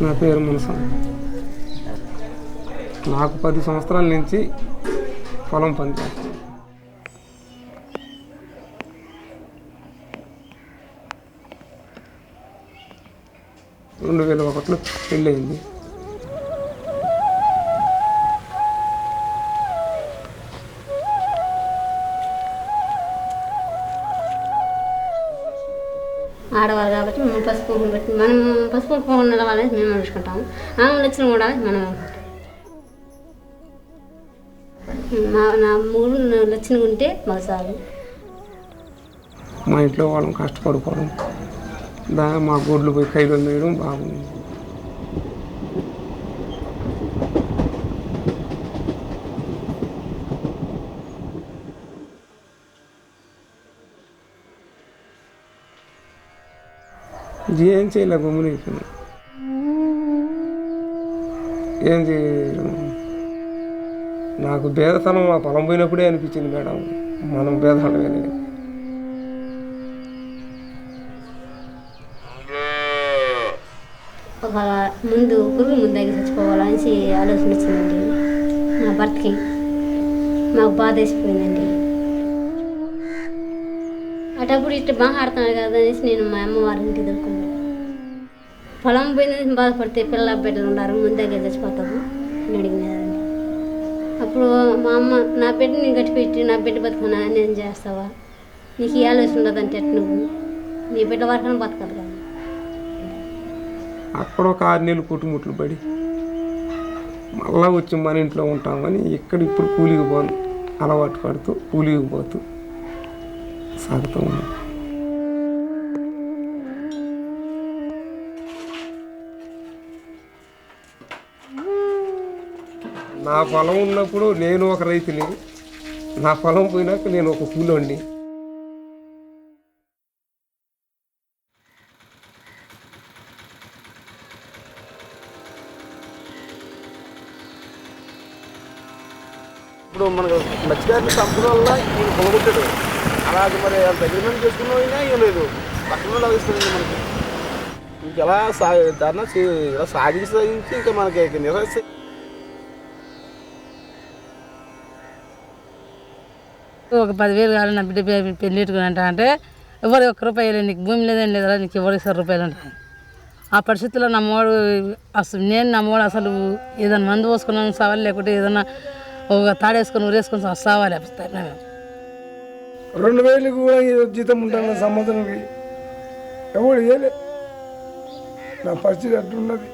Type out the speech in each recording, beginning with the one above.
నా పేరు మనస. నాకు 10 సంవత్సరాల నుంచి పొలం పని చేస్తాను. 2001లో పెళ్ళయింది. ఆడవాళ్ళు కాబట్టి మనం పసుపు పెట్టి మనం పసుపు ఉండడం అనేది మేము వండుకుంటాము. ఆమె లక్షణం కూడా మనం నా 3 లక్షణం ఉంటే మాకు చాలు. మా ఇంట్లో వాళ్ళం కష్టపడుకోవడం, మా గొడ్లు పోయి కైలు వేయడం బాగుంది. ఏం చేయలే, గమ్మున అయిపోయినా. ఏం చేయలేము. నాకు భేదతనం మా పొలం పోయినప్పుడే అనిపించింది, మేడం మనం భేదతనమే. ఒక పురుగు ముందు చచ్చిపోవాలనేసి ఆలోచన వచ్చిందండి నా భర్తకి. మాకు బాధ వేసిపోయిందండి. అటప్పుడు ఇట్లా బాగా ఆడుతున్నాడు కదా అనేసి నేను మా అమ్మవారి ఇంటికి దొరుకున్నాను. పొలం పోయిందని బాధపడితే పిల్లల బిడ్డలు ఉన్నారు, ముందే చచ్చిపోతాము అని అడిగినారండి. అప్పుడు మా అమ్మ, నా బిడ్డ నేను గట్టిపెట్టి నా బిడ్డ బతుకున్నా నేను చేస్తావా, నీకు ఈ ఆలోచన ఉండదంటే నువ్వు నీ బిడ్డ వరకు బతకాలి కదా. అక్కడ ఒక 6 నెలలు పుట్టుముట్లు పడి మళ్ళా వచ్చి మన ఇంట్లో ఉంటామని ఇక్కడ ఇప్పుడు కూలికి పోను అలవాటు పడుతూ కూలికి పోతూ సాగుతూ ఉన్నాం. నా పొలం ఉన్నప్పుడు నేను ఒక రైతుని, నా పొలం పోయినాక నేను ఒక కూలోడిని. ఇప్పుడు మనకు మత్స్యకారులు చంపడం వల్ల ఈయన పొలగొట్టాడు. అలాగే మరి అగ్రిమెంట్ చేసుకున్నా ఏం లేదు, పక్కన లాగిస్తుంది మనకి. ఇంకెలా ఇలా సాగించి ఇంకా మనకి నిరాశ. ఒక 10,000 కావాలి నా బిడ్డ పెళ్ళిట్టుకుని అంటే ఎవరు 1 రూపాయి లేదు, నీకు భూమి లేదని లేదా, నీకు ఎవరు 10 రూపాయలు అంటాను. ఆ పరిస్థితుల్లో నమ్మోడు అసలు అసలు ఏదైనా మందు పోసుకున్నాను సవాలు, లేకుంటే ఏదైనా ఒక తాడేసుకొని ఊరేసుకొని సావాలి. 2,000 కూడా జీతం ఉంటాను నా సంవత్సరానికి. ఎవరు ఏలే, నా పరిస్థితి అట్లున్నది.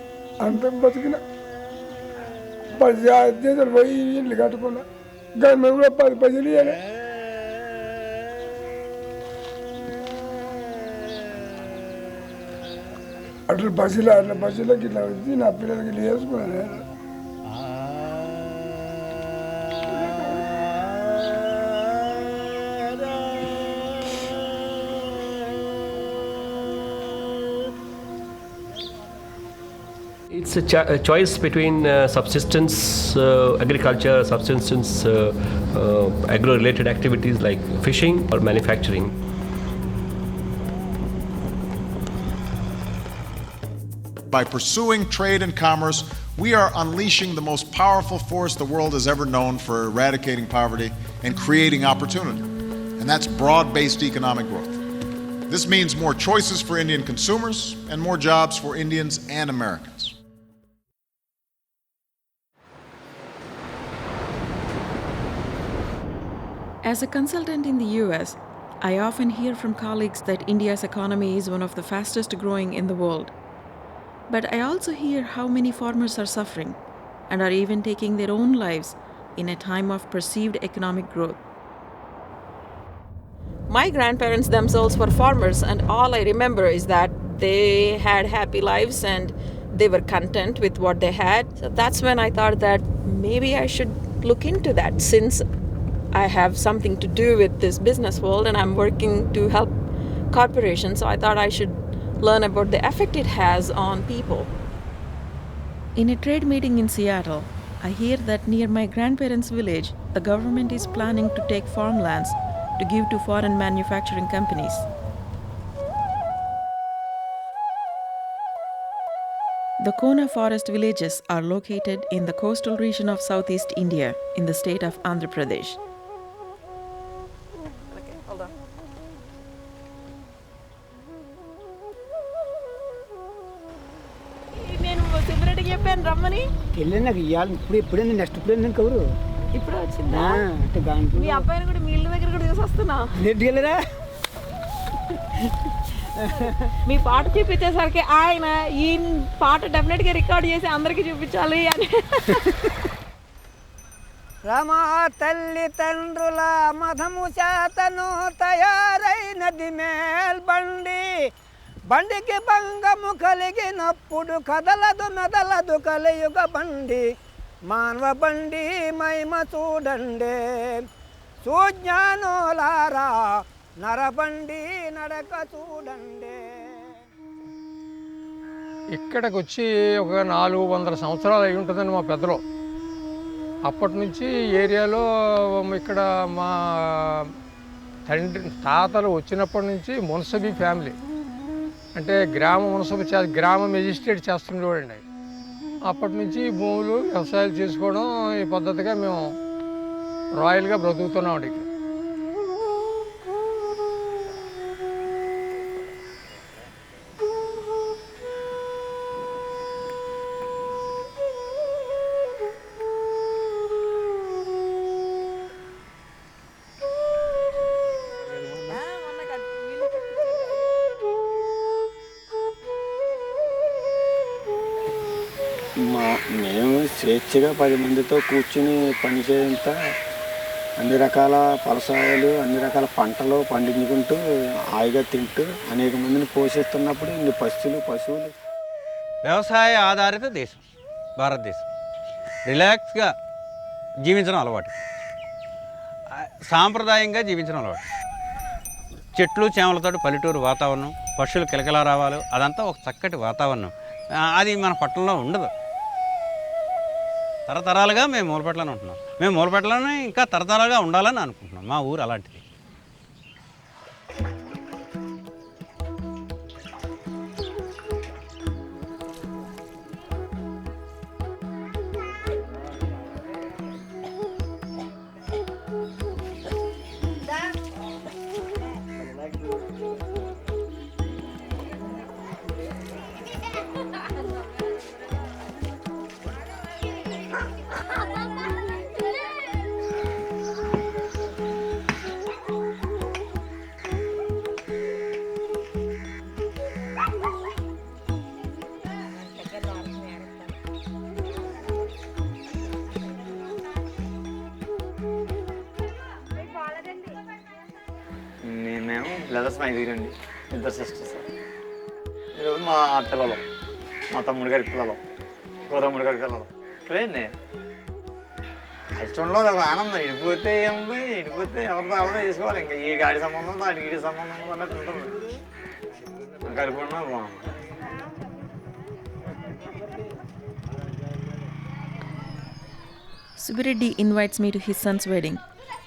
అంత బతికిన 10 పోయి ఇల్లు కట్టుకున్నా, కానీ మేము కూడా 10 పైసలు ఇవ్వాలి. అట్లా బస్సులకి ఇట్లా వచ్చి నా పిల్లలకి ఇట్లా చేసుకున్నాను. It's a choice between subsistence agriculture, subsistence agro-related activities like fishing or manufacturing. By pursuing trade and commerce, we are unleashing the most powerful force the world has ever known for eradicating poverty and creating opportunity, and that's broad-based economic growth. This means more choices for Indian consumers and more jobs for Indians and Americans. As a consultant in the US, I often hear from colleagues that India's economy is one of the fastest growing in the world. But I also hear how many farmers are suffering and are even taking their own lives in a time of perceived economic growth. My grandparents themselves were farmers, and all I remember is that they had happy lives and they were content with what they had. So that's when I thought that maybe I should look into that, since I have something to do with this business world and I'm working to help corporations. So I thought I should learn about the effect it has on people. In a trade meeting in Seattle, I hear that near my grandparents' village, the government is planning to take farmlands to give to foreign manufacturing companies. The Kona forest villages are located in the coastal region of southeast India in the state of Andhra Pradesh. Okay, hold on. నేను సుబ్రెడ్డికి చెప్పాను రమ్మని. వెళ్ళింది నాకు ఇవ్వాలి ఇప్పుడు next ఇప్పుడు ఏంటని cover ఇప్పుడు వచ్చిందా? అంటే దాంట్లో మీ అబ్బాయిని కూడా మీ ఇల్లు దగ్గర కూడా తీసుకొస్తున్నా. నెట్ వెళ్ళరా మీ పాట చూపించేసరికి ఆయన ఈ పాట డెఫినెట్గా రికార్డ్ చేసి అందరికీ చూపించాలి అని. రమా తల్లి తండ్రుల మధము చేతను తయారైనది మేల్ బండి, బండికి భంగము కలిగినప్పుడు కదలదు మెదలదు కలియుగ బండి, మానవ బండి మహిమ చూడండి సుజ్ఞానులారా, నరబండి నడక చూడండి. ఇక్కడికి వచ్చి ఒక 400 సంవత్సరాలు అయి ఉంటుందండి మా పెద్దలు. అప్పటి నుంచి ఏరియాలో ఇక్కడ మా తాతలు వచ్చినప్పటి నుంచి మున్సబీ ఫ్యామిలీ అంటే గ్రామ మున్సబీ గ్రామ మెజిస్ట్రేట్ చేస్తుండేవాడండి. అప్పటి నుంచి భూములు వ్యవసాయాలు చేసుకోవడం ఈ పద్ధతిగా మేము రాయల్గా బ్రతుకుతున్నామండి ఇక్కడ. మేము స్వేచ్ఛగా 10 మందితో కూర్చుని పనిచేయంత అన్ని రకాల ఫలసాయాలు అన్ని రకాల పంటలు పండించుకుంటూ హాయిగా తింటూ అనేక మందిని పోషిస్తున్నప్పుడు ఇన్ని పశువులు. వ్యవసాయ ఆధారిత దేశం భారతదేశం. రిలాక్స్గా జీవించడం అలవాటు, సాంప్రదాయంగా జీవించడం అలవాటు. చెట్లు చేమలతో పల్లెటూరు వాతావరణం, పక్షులు కిలకిలా రావాలి, అదంతా ఒక చక్కటి వాతావరణం. అది మన పట్టణంలో ఉండదు. తరతరాలుగా మేము మూలపేటలోనే ఉంటున్నాం. మేము మూలపేటలోనే ఇంకా తరతరాలుగా ఉండాలని అనుకుంటున్నాం. మా ఊరు అలాంటిది. మేము బ్రదర్స్ మా దగ్గరండి, 2 సిస్టర్స్. ఈరోజు మా పిల్లలు, మా తమ్ముడి గారి పిల్లలు, తమ్ముడి గారి పిల్లలు ఇక్కడండి. కష్టంలో ఒక ఆనందం. ఇడిపోతే ఏముంది, ఇడిపోతే ఎవరితో చేసుకోవాలి. ఇంకా ఈ గాడి సంబంధం దానికి ఈడి సంబంధం అన్నట్టు ఉంటుంది. కలిపి బాగుంది. Subireddy invites me to his son's wedding,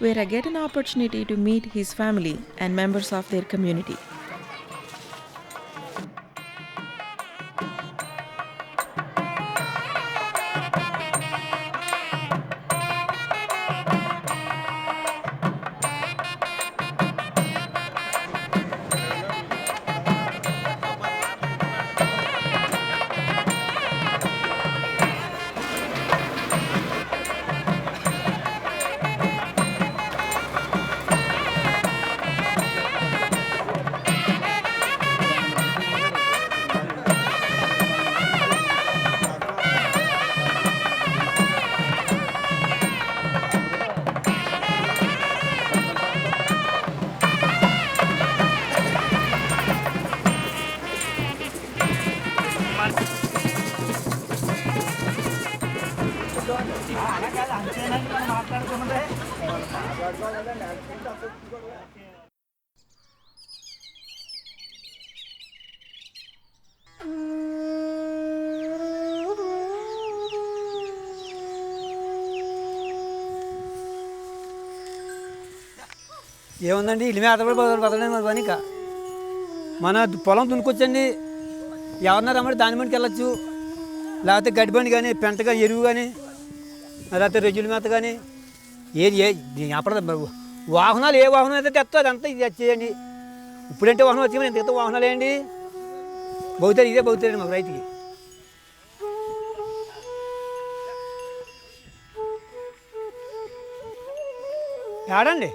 where I get an opportunity to meet his family and members of their community. ఏముందండి ఇల్లు మీద బతకడం మరి పని ఇక మన పొలం దున్నుకొచ్చండి ఎవరన్నా రమ్మని దాని మందికి వెళ్ళొచ్చు, లేకపోతే గడ్డి బండి కానీ పెంటగా ఎరువు కానీ లేకపోతే రెజ్యుల మేత కానీ ఏది అప్పుడు వాహనాలు ఏ వాహనం అయితే తెస్తో అదంతా ఇది వచ్చేయండి. ఇప్పుడంటే వాహనం వచ్చి ఎంత వాహనాలు వేయండి బౌతారు, ఇదే బౌతారండి మాకు రైతుకి. ఏడండి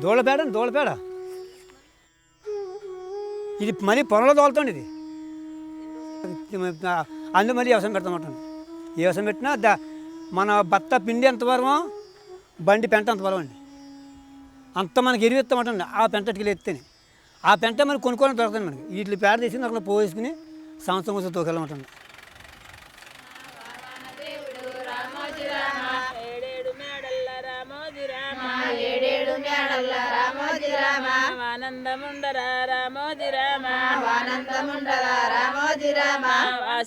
దూళపేడ ఇది మరీ పొలంలో తోలుతుంది ఇది. అందులో మళ్ళీ వ్యవసాయం పెడతామంటాను. ఏ వ్యవసాయం పెట్టినా మన బత్త పిండి ఎంత వరమో బండి పెంట అంత వరం అండి. అంత మనకి ఎరువు ఇస్తామంటండి. ఆ పెంటకి ఎత్తేనే ఆ పెంట మనకి కొనుక్కోవడం దొరకదండి. మనకి వీటి పేడ తీసి అక్కడ పోసుకుని సంవత్సరం కోసం తోకెళ్ళమంటండి.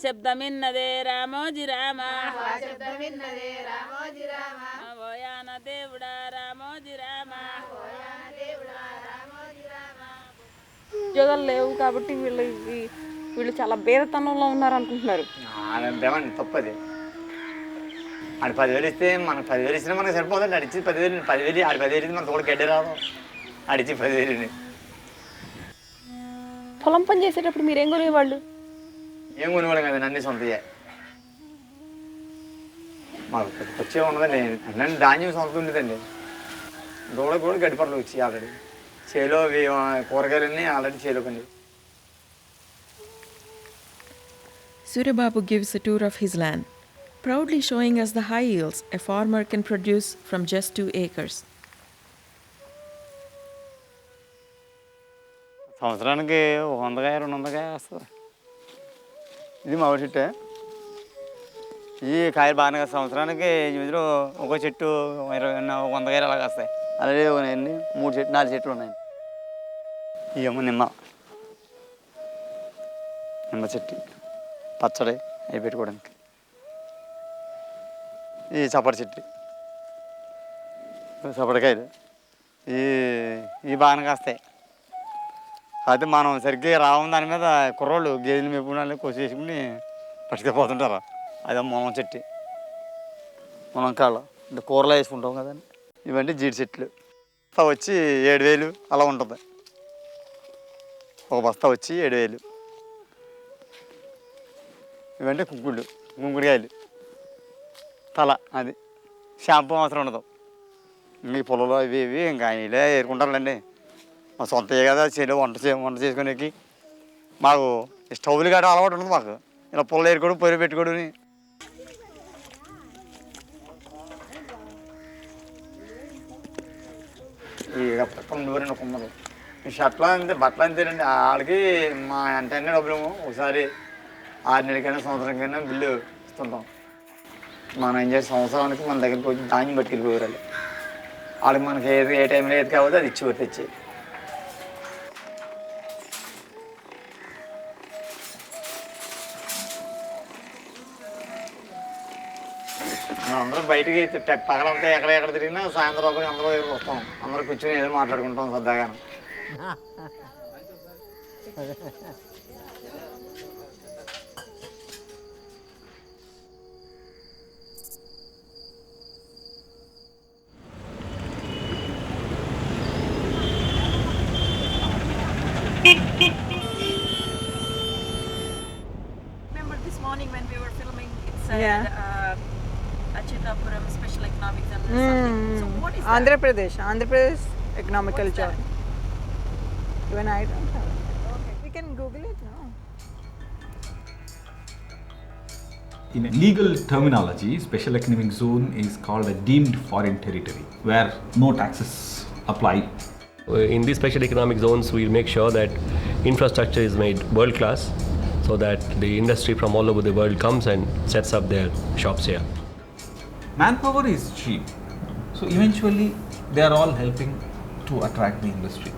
శబ్దమిన్నదే రామోజీ రామ ఓయాన దేవుడా రామోజీ రామ. ఉద్యోగాలు లేవు కాబట్టి వీళ్ళు చాలా బేరతనంలో ఉన్నారు అనుకుంటున్నారు. అంతేమండి తప్పది. ఆడు 10,000 ఇస్తే మనకు 10,000 ఇచ్చినా మనకు సరిపోతుంది. అడిచి 10,000 ఆడు 10,000 ఇస్తే మన తోడు గడ్డి రాదు. అడిచి 10,000 పొలం పని చేసేటప్పుడు మీరేం కొనేవాళ్ళు? ఏం కొనేవాళ్ళం కదండి, అన్ని సొంతయే. మాకు వచ్చే ఉండదండి, అన్నీ ధాన్యం సొంత ఉండేదండి. దూడ కూడా గడ్డి పనులు వచ్చి ఆల్రెడీ చేలో కూరగాయలన్నీ already చేలోకండి. Surababu gives a tour of his land, proudly showing us the high yields a farmer can produce from just 2 acres. సంవత్సరానికి 100-200 వస్తుంది. ఇది మామిడి చెట్టే. ఈ కాయలు బాగానే కాదు. సంవత్సరానికి ఇందులో ఒక చెట్టు 100 కాయలు అలాగే వస్తాయి. అలాగే ఉన్నాయండి 3-4 చెట్లు ఉన్నాయి. ఇవేమో నిమ్మ చెట్టు పచ్చడి అవి పెట్టుకోవడానికి. ఈ చప్పటి చెట్టు చప్పటికాయలు ఇవి బాగానే కాస్తాయి. అయితే మనం సరిగ్గా రావం దాని మీద కుర్రోళ్ళు గేదెలు మేపుకుని కోసేసుకుని పట్టుకుపోతుంటారు. అదే మునం చెట్టు, మునంకాళ్ళు అంటే కూరలో వేసుకుంటాం కదండి. ఇవన్నీ జీడి చెట్లు. బస్తా వచ్చి 7,000 అలా ఉంటుంది. ఒక బస్తా వచ్చి 7,000. ఇవంటే కుంకుడుకాయలు తల. అది షాంపూ అవసరం ఉండదు. మీ పొలంలో ఇవి ఇంకా ఇలా ఏరుకుంటారులేండి. మా సొంతయే కదా చేలో వంట చేసుకునేకి. మాకు స్టవ్లు గట్రా అలవాటు ఉండదు. మాకు ఇలా పొలం ఏరుకోవడం పొయ్యి పెట్టుకోవడం. ఇక పక్కన దూరండి కుమ్మరు. ఈ షర్ట్లు అంతే, బట్టలు అంతేనండి. వాళ్ళకి మా ఎంతైనా డబ్బులు ఒకసారి 6 నెలలకైనా సంవత్సరానికైనా బిల్లు ఇస్తుంటాం. మనం ఏం చేసే సంవత్సరానికి మన దగ్గరికి వచ్చి ధాన్యం పట్టుకెళ్ళిపోయారు. వాళ్ళకి మనకి ఏ టైంలో ఏది కావాలో అది ఇచ్చి తెచ్చి. అందరూ బయటికి పగలంతా ఎక్కడ తిరిగినా సాయంత్రం ఒకటి అందరూ వస్తాం. అందరూ కూర్చొని ఏదో మాట్లాడుకుంటాం సరదాగా. Remember this morning when we were filming, it said Achitapuram Special Economic Zone or something. So what is that? Andhra Pradesh Economical Zone. Even I don't have it. Okay, we can Google it now. In legal terminology, special economic zone is called a deemed foreign territory where no taxes apply. In these special economic zones, we make sure that infrastructure is made world class. so that the industry from all over the world comes and sets up their shops here. Manpower is cheap, so eventually they are all helping to attract the industry.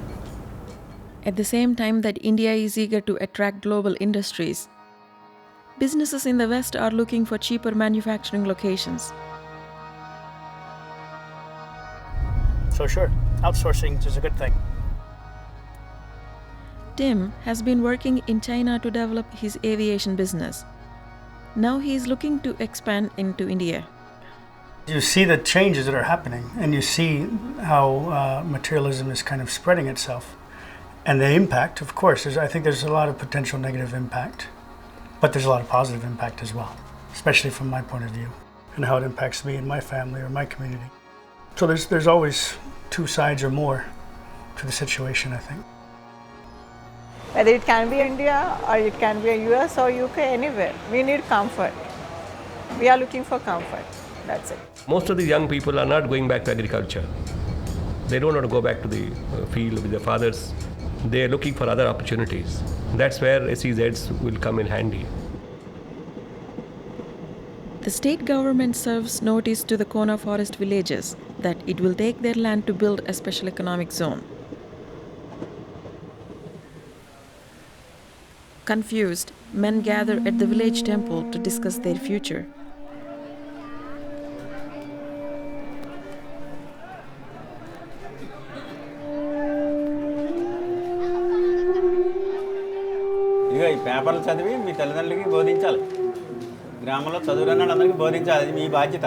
At the same time that India is eager to attract global industries, businesses in the West are looking for cheaper manufacturing locations. So sure, outsourcing is a good thing. Tim has been working in China to develop his aviation business. Now he is looking to expand into India. You see the changes that are happening, and you see how materialism is kind of spreading itself. And the impact, of course, I think there's a lot of potential negative impact, but there's a lot of positive impact as well, especially from my point of view, and how it impacts me and my family or my community. So there's always two sides or more to the situation, I think. Whether it can be India or it can be US or UK, anywhere. We need comfort. We are looking for comfort. That's it. Most of the young people are not going back to agriculture. They don't want to go back to the field with their fathers. They are looking for other opportunities. That's where SEZs will come in handy. The state government serves notice to the Kona forest villages that it will take their land to build a special economic zone. Confused, men gather at the village temple to discuss their future. ఇక ఈ పేపర్లు చదివి మీ తల్లిదండ్రులకి బోధించాలి. గ్రామంలో చదువురాని వాళ్ళందరికీ బోధించాలి. అది మీ బాధ్యత.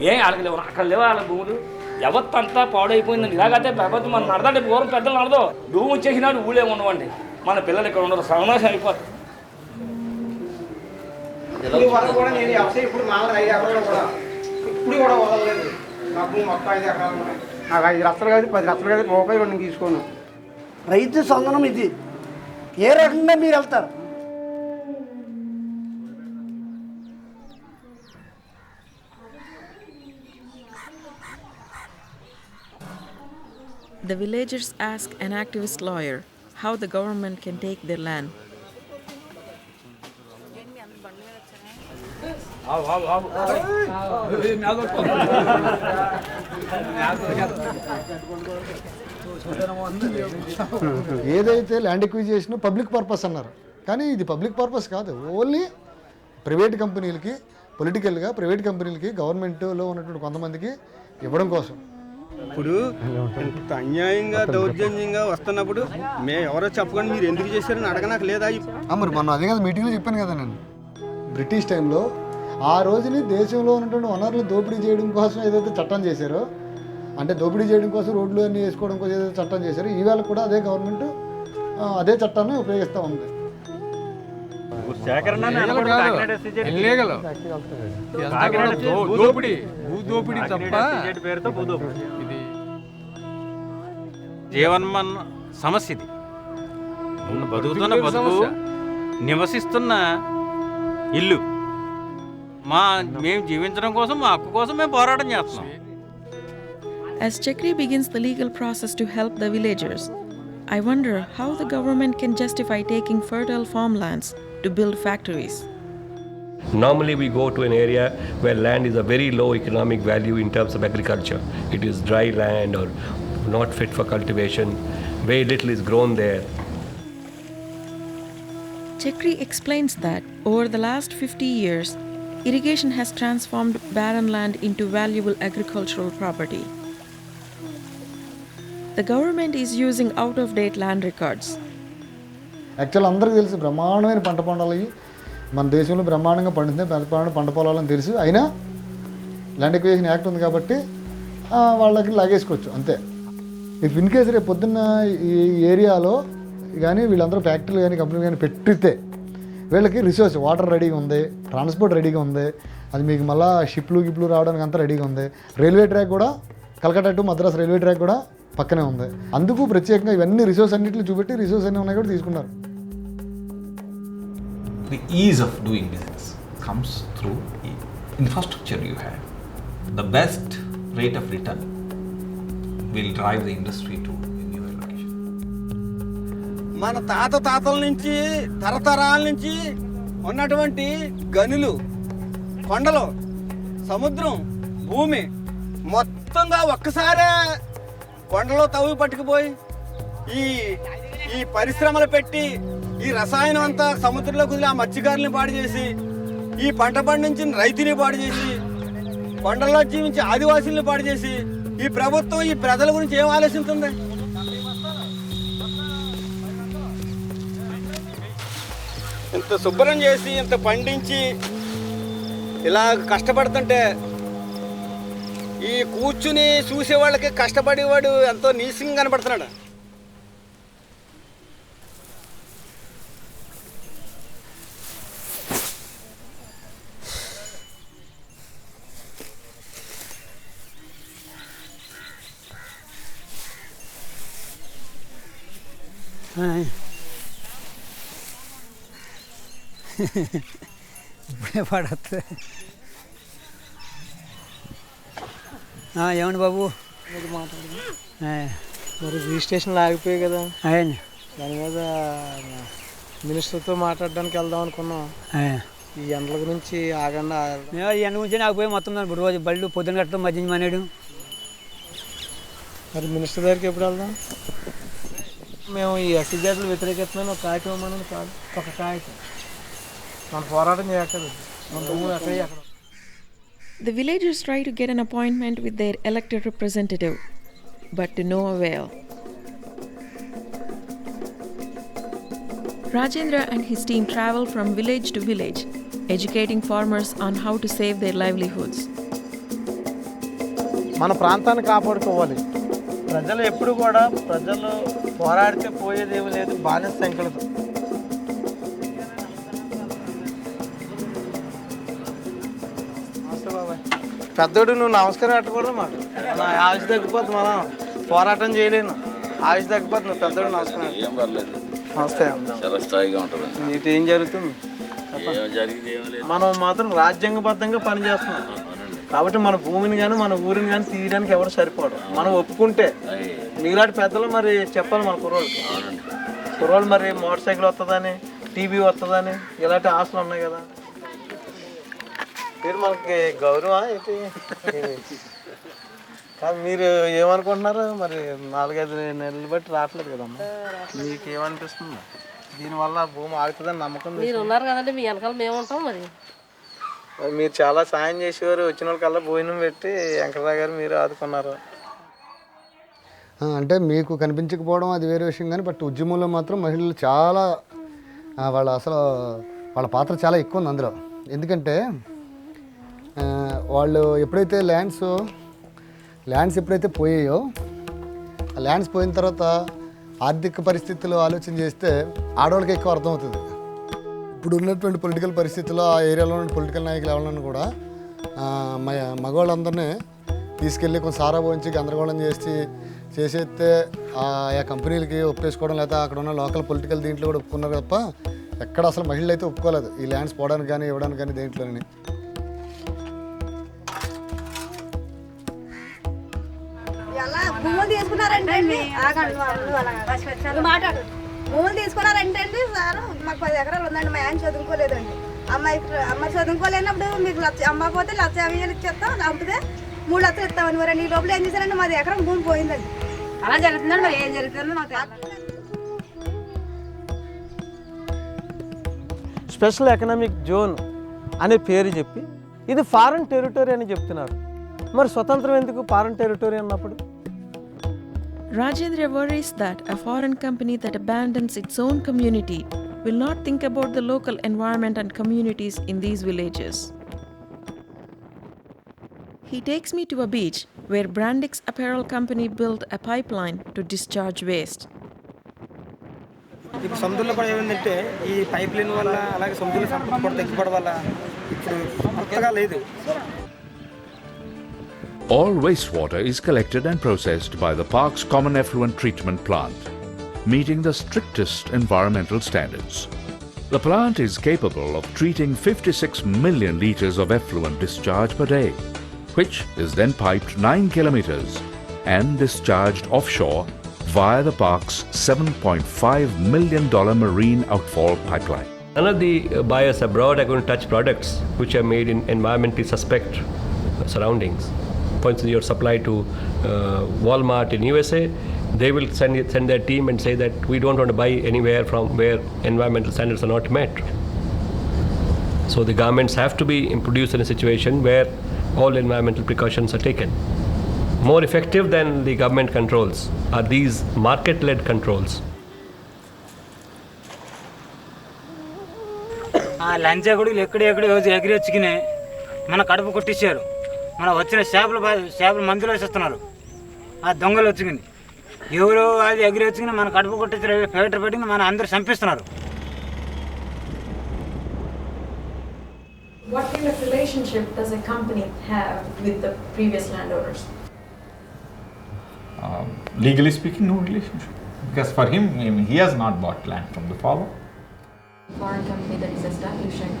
ఏం వాళ్ళకి లేవు, అక్కడ లేవు వాళ్ళ భూములు. ఎవత్తంతా పాడైపోయిందండి. ఇలాగైతే ప్రపంచం మనం నడదండి, పూర్వం పెద్దలు నడదు. భూమి వచ్చేసినాడు ఊళ్ళే ఉండవండి. మన పిల్లలు ఇక్కడ ఉండరు, సర్వనాశనం అయిపోతుంది. ఇప్పుడు మామూలు 5 ఎకరాలు కూడా ఇప్పుడు కూడా వదలలేదు. నాకు మొత్తం 5 ఎకరాలు ఉన్నాయి. నాకు 5 లక్షలు కాదు, 10 లక్షలు కాదు, రూపాయలు నేను తీసుకోను. రైతు సందనం ఇది. ఏ రకంగా మీరు వెళ్తారు? The villagers ask an activist lawyer how the government can take their land. ఏదైతే ల్యాండ్ ఎక్విజిషన్ పబ్లిక్ పర్పస్ అన్నారు, కానీ ఇది పబ్లిక్ పర్పస్ కాదు. ఓన్లీ ప్రైవేట్ కంపెనీలకి, పొలిటికల్గా ప్రైవేట్ కంపెనీలకి గవర్నమెంట్లో ఉన్నటువంటి కొంతమందికి ఇవ్వడం కోసం. ఇప్పుడు ఇంత అన్యాయంగా దౌర్జన్యంగా వస్తున్నప్పుడు మేము ఎవరో చెప్పకుండా మీరు ఎందుకు చేశారని అడగనాక లేదా? మరి మొన్న అదే కదా మీటింగ్లో చెప్పాను కదా నేను. బ్రిటిష్ టైంలో ఆ రోజుని దేశంలో ఉన్నటువంటి వనరులు దోపిడీ చేయడం కోసం ఏదైతే చట్టం చేశారో, అంటే దోపిడీ చేయడం కోసం రోడ్లు అన్నీ వేసుకోవడం కోసం ఏదైతే చట్టం చేశారో, ఈవేళ కూడా అదే గవర్నమెంట్ అదే చట్టాన్ని ఉపయోగిస్తూ ఉంది. జీవన్మన్ సమస్య ఇది. బతుకుతున్న బతుకు, నివసిస్తున్న ఇల్లు, మేము జీవించడం కోసం, మా హక్కు కోసం మేము పోరాటం చేస్తున్నాం. As Chakri begins the legal process to help the villagers, I wonder how the government can justify taking fertile farmlands to build factories. Normally we go to an area where land is a very low economic value in terms of agriculture. It is dry land or not fit for cultivation. Very little is grown there. Chakri explains that over the last 50 years, irrigation has transformed barren land into valuable agricultural property. The government is using out-of-date land records. Actual అందరికీ తెలుసు బ్రహ్మాండమైన పంట పొలాలు మన దేశంలో బ్రహ్మాండంగా పండుతుంది, పంట పొలాలని తెలుసు. అయినా ల్యాండ్ ఎక్విజిషన్ యాక్ట్ ఉంది కాబట్టి వాళ్ళకి లాగేసుకోవచ్చు అంతే. ఇఫ్ ఇన్ కేసు రేపు పొద్దున్న ఈ ఏరియాలో కానీ వీళ్ళందరూ ఫ్యాక్టరీలు కానీ కంపెనీలు కానీ పెట్టితే వీళ్ళకి రిసోర్స్, వాటర్ రెడీగా ఉంది, ట్రాన్స్పోర్ట్ రెడీగా ఉంది, అది మీకు మళ్ళీ గిప్లు రావడానికి అంతా రెడీగా ఉంది. రైల్వే ట్రాక్ కూడా Calcutta to Madras railway track కూడా పక్కనే ఉంది. అందుకు ప్రత్యేకంగా ఇవన్నీ రిసోర్స్ అన్నింటిని చూపెట్టి రిసోర్స్ అన్నీ ఉన్నాయి కూడా తీసుకున్నారు. The ease of doing business comes through infrastructure you have, the best rate of return will drive the industry to a newer location. మన తాతల నుంచి తరతరాల నుంచి ఉన్నటువంటి గనులు, కొండలు, సముద్రం, భూమి మొత్తంగా ఒక్కసారే కొండలో తవ్వి పట్టుకుపోయి ఈ పరిశ్రమలు పెట్టి ఈ రసాయనం అంతా సముద్రంలో కుదిలి ఆ మత్స్యకారుల్ని పాడు చేసి, ఈ పంట పండించిన రైతుని పాడు చేసి, కొండల్లో జీవించి ఆదివాసీలను పాడు చేసి, ఈ ప్రభుత్వం ఈ ప్రజల గురించి ఏం ఆలోచిస్తుంది? ఇంత శుభ్రం చేసి ఇంత పండించి ఇలా కష్టపడుతుంటే ఈ కూర్చుని చూసేవాళ్ళకి కష్టపడేవాడు ఎంతో నీసంగా కనపడుతున్నాడు. ఇప్పుడే పడద్దు. ఏమండి బాబు, మరి రిజిస్ట్రేషన్ ఆగిపోయాయి కదా, అయ్యండి దాని మీద మినిస్టర్తో మాట్లాడడానికి వెళ్దాం అనుకున్నాం. ఈ ఎండల గురించి ఆగండి. మేము ఈ ఎండ గురించి ఆగిపోయి మొత్తం ఇప్పుడు రోజు బళ్ళు పొద్దున కట్టడం మధ్య మానేడు. మరి మినిస్టర్ దగ్గరికి ఎప్పుడు వెళ్దాం? మేము ఈ ఎస్సీ జాతులు వ్యతిరేకిస్తున్నాను ఒక కాగితం ఇవ్వమని కాదు, ఒక కాగితం మన పోరాటం చేయక్కర్లేదు, మన భూములు ఎక్కడే అక్కడ. The villagers try to get an appointment with their elected representative, but to no avail. Rajendra and his team travel from village to village, educating farmers on how to save their livelihoods. మన ప్రాంతాన్ని కాపాడుకోవాలి. ప్రజలు ఎప్పుడు కూడా ప్రజలు పోరాడితే పోయేదేమీ లేదు, బానిస సంఖ్యలతో. పెద్దోడు నువ్వు నమస్కారం పెట్టకూడదు మాకు, నా ఆయుష్ తగ్గిపోద్ది, మనం పోరాటం చేయలేను, ఆయుష్ తగ్గిపోద్ది. నువ్వు పెద్దోడు నమస్కారం. ఏం పర్లేదు, నమస్తే. చాలా స్థాయిగా ఉంటుంది. నీకు ఏం జరుగుతుంది? మనం మాత్రం రాజ్యాంగబద్ధంగా పనిచేస్తున్నాం కాబట్టి మన భూమిని కానీ మన ఊరిని కానీ తీయడానికి ఎవరు సరిపోవడం. మనం ఒప్పుకుంటే మీలాంటి పెద్దలు మరి చెప్పాలి మన కుర్రోళ్ళు మరి మోటార్ సైకిల్ వస్తుందని, టీవీ వస్తుందని ఇలాంటి ఆశలు ఉన్నాయి కదా. మీరు మనకి గౌరవం ఏంటి కాదు, మీరు ఏమనుకుంటున్నారు మరి? 4-5 నెలలు బట్టి రావట్లేదు కదమ్మా, మీకు ఏమనిపిస్తుంది? దీనివల్ల భూమి ఆగుతుందని నమ్మకం మీరు ఉన్నారు కదండి, మీ వెనకాల మేము ఉంటాం. మరి మీరు చాలా సాయం చేసేవారు, వచ్చిన వాళ్ళకల్లా భోజనం పెట్టి వెంకటరావు గారు మీరు ఆదుకున్నారు. అంటే మీకు కనిపించకపోవడం అది వేరే విషయం కానీ, బట్ ఉద్యమంలో మాత్రం మహిళలు చాలా వాళ్ళ పాత్ర చాలా ఎక్కువ ఉంది అందులో. ఎందుకంటే వాళ్ళు ఎప్పుడైతే ల్యాండ్స్ ఎప్పుడైతే పోయాయో, ఆ ల్యాండ్స్ పోయిన తర్వాత ఆర్థిక పరిస్థితులు ఆలోచన చేస్తే ఆడవాళ్ళకి ఎక్కువ అర్థమవుతుంది. ఇప్పుడు ఉన్నటువంటి పొలిటికల్ పరిస్థితుల్లో ఆ ఏరియాలో ఉన్న పొలిటికల్ నాయకులు ఎవరైనా కూడా మగవాళ్ళందరినీ తీసుకెళ్ళి కొంచెం సారా పోయించి గందరగోళం చేసేస్తే ఆ కంపెనీలకి ఒప్పేసుకోవడం, లేదా అక్కడ ఉన్న లోకల్ పొలిటికల్ దీంట్లో కూడా ఒప్పుకున్నారు తప్ప ఎక్కడ అసలు మహిళలు అయితే ఒప్పుకోలేదు ఈ ల్యాండ్స్ పోవడానికి కానీ ఇవ్వడానికి కానీ దేంట్లోని. భూములు తీసుకున్నారంటే మాట్లాడు భూములు తీసుకున్నారంటే అండి సార్, మాకు 10 ఎకరాలు ఉందండి, మా ఆయన చదువుకోలేదండి. అమ్మాయి చదువుకోలేనప్పుడు మీకు అమ్మకపోతే 1,50,000 ఇచ్చేస్తాం, లేకపోతే 3 లక్షలు ఇస్తామని. మరి ఈ లోపల ఏం చేశారండి, మాది ఎకరం భూమి పోయిందండి. అలా జరుగుతుందండి. మరి ఏం జరుగుతుందో నాకు స్పెషల్ ఎకనామిక్ జోన్ అనే పేరు చెప్పి ఇది ఫారెన్ టెరిటరీ అని చెప్తున్నారు. మరి స్వతంత్రం ఎందుకు ఫారెన్ టెరిటరీ అన్నప్పుడు? Rajendra worries that a foreign company that abandons its own community will not think about the local environment and communities in these villages. He takes me to a beach where Brandix Apparel Company built a pipeline to discharge waste. ఇప్పుడు సముద్రంలో కూడా ఏమైందంటే ఈ pipe line వల్ల అలాగే సముద్రంలో సంపద కూడా తగ్గిపోవడం వల్ల ఇప్పుడు కొత్తగా లేదు. All wastewater is collected and processed by the park's common effluent treatment plant, meeting the strictest environmental standards. The plant is capable of treating 56 million litres of effluent discharge per day, which is then piped 9 kilometres and discharged offshore via the park's $7.5 million marine outfall pipeline. None of the buyers abroad are going to touch products which are made in environmentally suspect surroundings. For instance, your supply to Walmart in USA, they will send their team and say that we don't want to buy anywhere from where environmental standards are not met. So the garments have to be produced in a situation where all environmental precautions are taken. More effective than the government controls are these market-led controls. లంచా కూడా ఎక్కడెక్కడో ఎగిరెచ్చుకుని మన కడుపు కొట్టించారు. మన వచ్చిన చేపలు మందులు వేసేస్తున్నారు. ఆ దొంగలు వచ్చుకుని ఎవరో అది ఎగిరెచ్చుకుని మన కడుపు కొట్టించారు, ఫ్యాక్టరీ పెట్టి మన అందరూ చంపిస్తున్నారు. What kind of relationship does a company have with the previous landowners? Legally speaking, no relationship. Because for him, he has not bought land from the farmer. Foreign company that is establishing,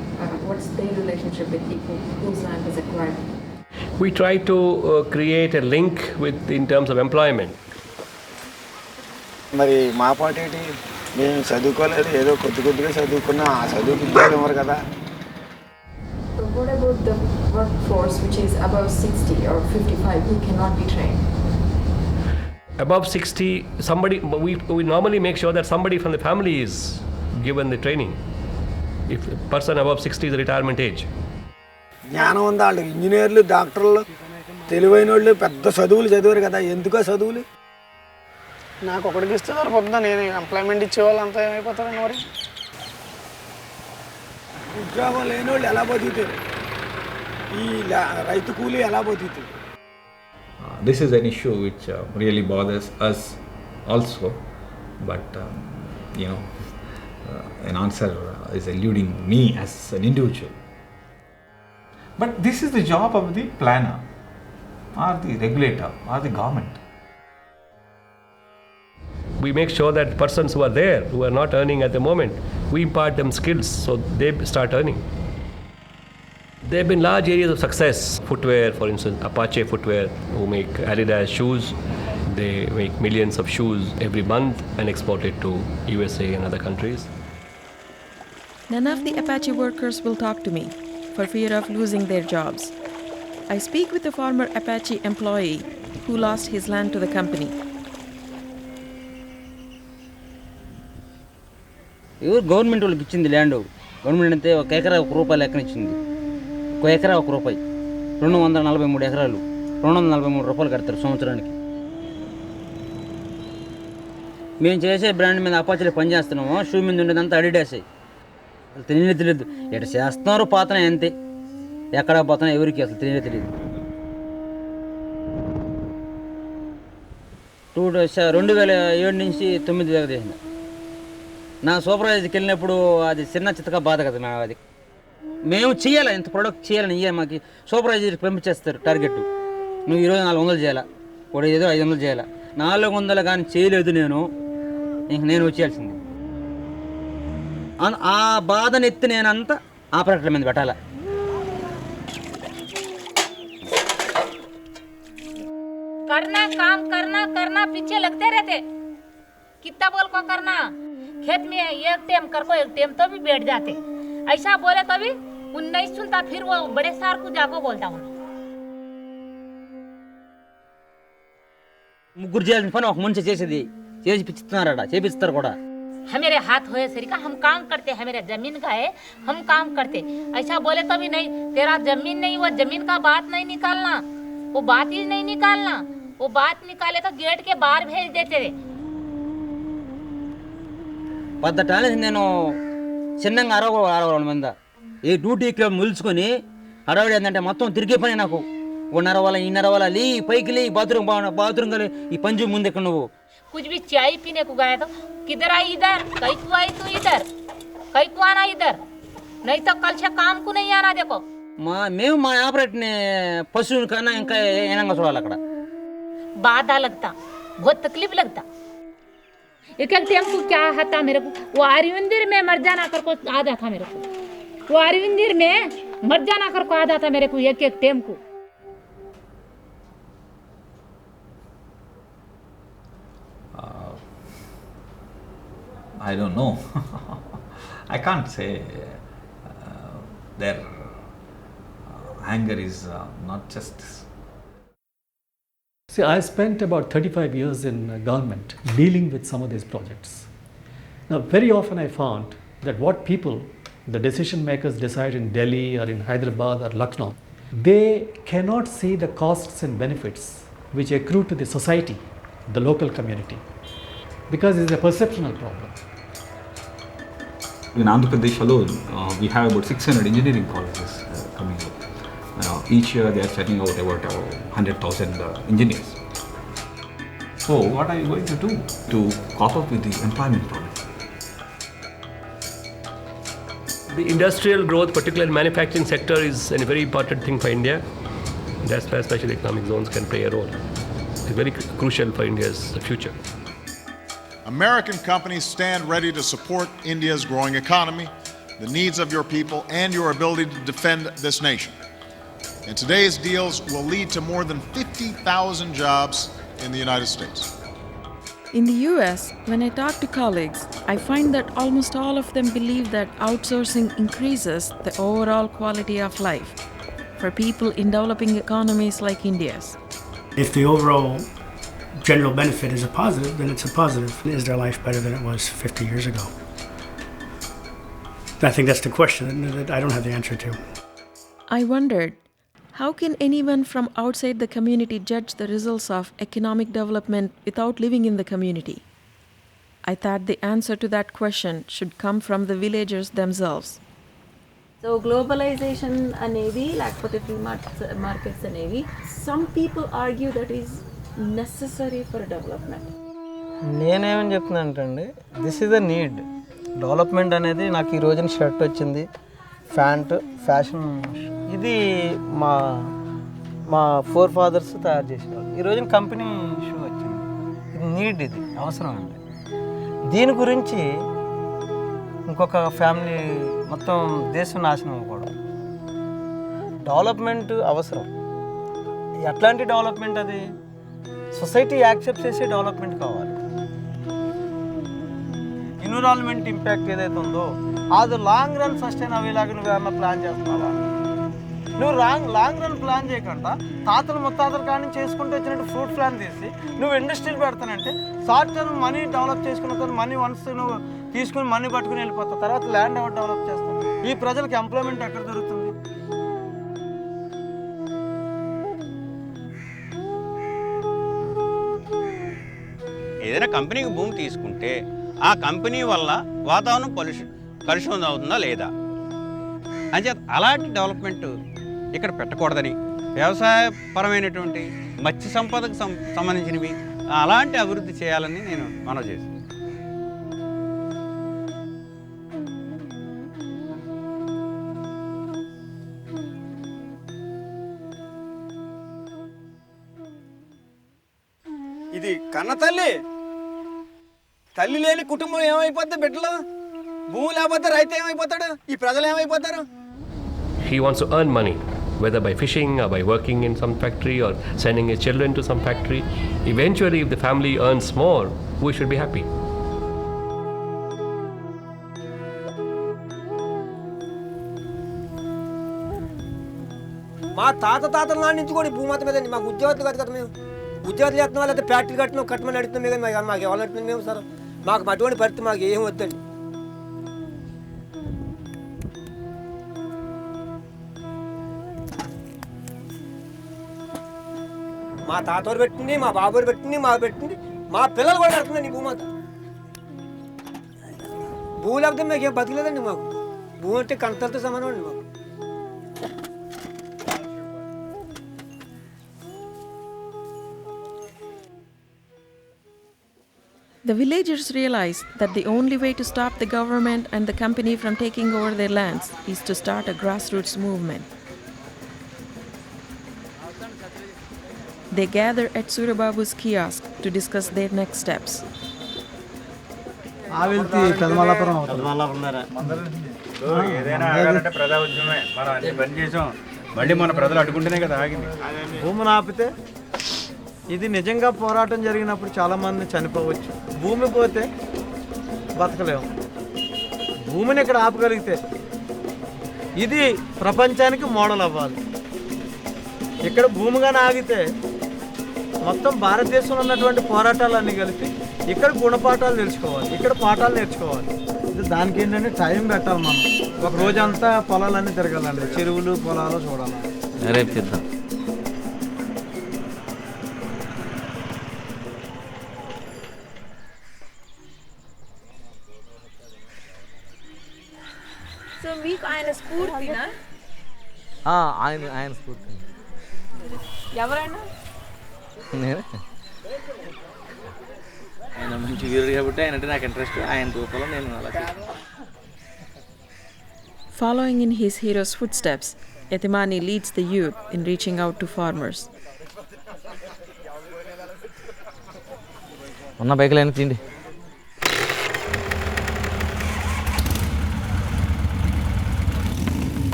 what's their relationship with people whose land is acquired? We try to create a link with in terms of employment. మరి మా పాట ఏంటి, మేము చదువుకోలేదు, ఏదో కొద్దిగా చదువుకున్నా ఆ చదువుకి ఉద్యోగం ఇవ్వరు కదా. What about the workforce which is above 60 or 55 who cannot be trained? Above 60, we normally make sure that somebody from the family is given the training. If a person above 60 is the retirement age. జ్ఞానం ఉందా వాళ్ళు, ఇంజనీర్లు, డాక్టర్లు, తెలివైన వాళ్ళు, పెద్ద చదువులు చదివారు కదా, ఎందుకో చదువులు. నాకు ఒకటికి ఇస్తే సరిపోతుందా, నేను ఎంప్లాయ్మెంట్ ఇచ్చేవాళ్ళు అంతా ఏమైపోతారండి మరి. ఉద్యోగం లేని వాళ్ళు ఎలా బతుకుతారు, ఈ రైతు కూలి ఎలా బతుకుతారు. This is an issue which really bothers us also, but an answer is eluding me as an individual. But this is the job of the planner, or the regulator, or the government. We make sure that persons who are there, who are not earning at the moment, we impart them skills so they start earning. There have been large areas of success. Footwear, for instance, Apache Footwear, who make Adidas shoes. They make millions of shoes every month and export it to USA and other countries. None of the Apache workers will talk to me for fear of losing their jobs. I speak with a former Apache employee who lost his land to the company. ఎవరు government వాళ్ళకి ఇచ్చింది land. Government అంతే ఒక ఎకరా ₹1 లెక్కన ఇచ్చింది. ఒక ఎకరా ₹1, 243 ఎకరాలు, ₹243 కడతారు సంవత్సరానికి. మేము చేసే బ్రాండ్ మీద అపాచీలో పనిచేస్తున్నాము. షూ మీద ఉండేదంతా అడిడాసే. అసలు తెలియదు ఎక్కడ చేస్తున్నారు, పోతున్నాయి అంతే. ఎక్కడ పోతున్నా ఎవరికి అసలు తెలియదు. 2007 నుంచి 9 దాకా చేసిన. నా సూపర్వైజర్కి వెళ్ళినప్పుడు అది చిన్న చిత్తగా బాధ కదా. మేము చేయాలి, ఇంత ప్రొడక్ట్ చేయాలని మాకు సూపర్వైజర్కి పంపించేస్తారు టార్గెట్. నువ్వు ఈరోజు 400 చేయాలా, వాడు ఏదో 500 చేయాలా. 400 కానీ చేయలేదు నేను వచ్చేయాల్సింది. ఆ బాధను ఎత్తి నేనంతా ఆపరేటర్ల మీద పెట్టాలా. काम करना पीछे लगते रहते. कितना बोल को करना, खेत में एक टाइम कर को एक टाइम तो भी बैठ जाते. ऐसा बोले कभी उन नहीं सुनता, फिर वो बड़े सार को जाको बोलता हूँ. ముగ్గురు చేయాల్సిన పని ఒక మనిషి చేసేది చేపిస్తారు కూడా. हमारे हाथ होए सरी का हम काम करते, हमारे जमीन का है हम काम करते. ऐसा बोले कभी नहीं, तेरा जमीन नहीं, वो जमीन का बात नहीं निकालना, वो बात ही नहीं निकालना. वो बात निकाले तो गेट के बाहर भेज देते. పద్ధతి నేను చిన్నగా అరవడం మీద ఈ డ్యూటీకి ములుచుకొని అడవడి ఏంటంటే మొత్తం తిరిగే పని నాకు. నరవాల ఈ నరవాల లీ పైకి లీ బాత్రూమ్ కలి ఈ పంజు ముందు ఎక్కడ నువ్వు. कुछ भी चाय पीने को गया तो किधर आई इधर, कई को आई तू इधर, कई को आना इधर, नहीं तो कल से काम को नहीं आना. देखो మేము మా ఆపరేట్ని పశువుని కన్నా ఇంకా ఏనంగా చూడాలి. అక్కడ बाधा लगता, बहुत तकलीफ लगता. एक एक टेम्पू क्या था मेरे को, वो अरविंदर में मर जाना कर को आधा था मेरे को, वो अरविंदर में मर जाना कर को आधा था मेरे को एक एक tempo. I don't know. I can't say their anger is not justice. See, I spent about 35 years in government dealing with some of these projects. Now, very often I found that what people, the decision makers decide in Delhi or in Hyderabad or Lucknow, they cannot see the costs and benefits which accrue to the society, the local community, because it's a perceptional problem. In Andhra Pradesh alone, we have about 600 engineering colleges coming up. Each year they are churning out about 100,000 engineers. So what are you going to do to cope up with the employment problem? The industrial growth, particularly in manufacturing sector, is a very important thing for India. That's where special economic zones can play a role. It's very crucial for India's future. American companies stand ready to support India's growing economy, the needs of your people, and your ability to defend this nation. And today's deals will lead to more than 50,000 jobs in the United States. In the US, when I talk to colleagues, I find that almost all of them believe that outsourcing increases the overall quality of life for people in developing economies like India's. If the overall general benefit is a positive, then it's a positive. Is their life better than it was 50 years ago? I think that's the question that I don't have the answer to. I wondered, how can anyone from outside the community judge the results of economic development without living in the community? I thought the answer to that question should come from the villagers themselves. So globalization అనేవి లేకపోతే free markets అనేవి some people argue that is necessary for development. నేనేమని చెప్తున్నాను అంటే this is a need. Development అనేది నాకు ఈ రోజున shirt వచ్చింది, ప్యాంట్, ఫ్యాషన్, ఇది మా ఫోర్ ఫాదర్స్ తయారు చేసేవాళ్ళు. ఈ రోజున కంపెనీ షూ వచ్చింది, ఇది నీడ్, ఇది అవసరం అండి. దీని గురించి ఇంకొక ఫ్యామిలీ మొత్తం దేశం నాశనం అవ్వకూడదు. డెవలప్మెంట్ అవసరం. ఎట్లాంటి డెవలప్మెంట్ అది? సొసైటీ యాక్సెప్ట్ చేసే డెవలప్మెంట్ కావాలి. ఎన్విరాన్మెంట్ ఇంపాక్ట్ ఏదైతే ఉందో అది లాంగ్ రన్ సస్టైన్ అయ్యేలాగా నువ్వు ఏమన్నా ప్లాన్ చేస్తున్నావా? నువ్వు లాంగ్ రన్ ప్లాన్ చేయకుండా తాతలు ముత్తాతల కానీ చేసుకుంటూ వచ్చినట్టు ఫ్రూట్ ప్లాన్ తీసి నువ్వు ఇండస్ట్రీలు పెడతానంటే షార్ట్ టర్మ్ మనీ డెవలప్ చేసుకున్న మనీ వన్స్ నువ్వు తీసుకుని మనీ పట్టుకుని వెళ్ళిపోతావు. తర్వాత ల్యాండ్ ఎవరు డెవలప్ చేస్తావు? ఈ ప్రజలకు ఎంప్లాయ్మెంట్ ఎక్కడ దొరుకుతుంది? ఏదైనా కంపెనీకి భూమి తీసుకుంటే ఆ కంపెనీ వల్ల వాతావరణం కలుషితం అవుతుందా లేదా అని అలాంటి డెవలప్మెంట్ ఇక్కడ పెట్టకూడదని, వ్యవసాయపరమైనటువంటి మత్స్య సంపదకు సంబంధించినవి అలాంటి అభివృద్ధి చేయాలని నేను మనవి చేశాను. ఇది కన్న తల్లి, తల్లి లేని కుటుంబం ఏమైపోద్ది? బిడ్డలు భూమి లేకపోతే రైతు ఏమైపోతాడు? ఈ ప్రజలు ఏమైపోతారు? He wants to earn money, whether by fishing or by working in some factory or sending his children to some factory. Eventually, if the family earns more, we should be happy. మా తాతల నాటి నుంచి కూడా భూమాత మీద మాకు ఉద్యోగాలు కాదు కదా. మేము ఉద్యోగాలు చేస్తున్నాం, లేకపోతే ఫ్యాక్టరీ కట్టమని అడుగుతున్నాం కానీ మాకు ఎవరు అడుగుతున్నాం మేము సార్? మాకు అటువంటి పరిస్థితి మాకు ఏం వద్దండి. మా తాతవారు పెట్టింది, మా బాబురు పెట్టింది, మాకు పెట్టింది, మా పిల్లలు కూడా కడుతుందండి భూమాత. భూమి లేకపోతే మాకు ఏం బతికలేదండి. మాకు భూమి అంటే కంతలతో సమానం అండి. మాకు The villagers realized that the only way to stop the government and the company from taking over their lands is to start a grassroots movement. They gather at Surababu's kiosk to discuss their next steps. వెళ్తే పెదమల్లాపురం ఏదైనా ఆగాలంటే ప్రజా ఉద్యమే. మనం అన్ని పని చేసాం, మళ్ళీ మన ప్రజలు అడ్డుకుంటేనే కదా ఆగింది. భూమిని ఆపితే ఇది నిజంగా పోరాటం జరిగినప్పుడు చాలామంది చనిపోవచ్చు. భూమి పోతే బతకలేము. భూమిని ఇక్కడ ఆపగలిగితే ఇది ప్రపంచానికి మోడల్ అవ్వాలి. ఇక్కడ భూమిగానే ఆగితే మొత్తం భారతదేశంలో ఉన్నటువంటి పోరాటాలన్నీ కలిపి ఇక్కడ గుణపాఠాలు తెలుసుకోవాలి, ఇక్కడ పాఠాలు నేర్చుకోవాలి. దానికి ఏంటంటే టైం పెట్టాలి. మనం ఒక రోజంతా పొలాలన్నీ తిరగాలండి, చెరువులు పొలాలు చూడాలి. రేపు చేద్దాం. సో మీకు ఆయన స్ఫూర్తినా? ఆయన స్ఫూర్తి. ఎవరైనా నేను ఆయన మంచి వీరుడు కాబట్టి ఆయన అంటే నాకు ఇంట్రెస్ట్. ఆయన రూపంలో నేను అలా. Following in his hero's footsteps, Yatimani leads the youth in reaching out to farmers. ఉన్న బైకులు అయినా తిండి.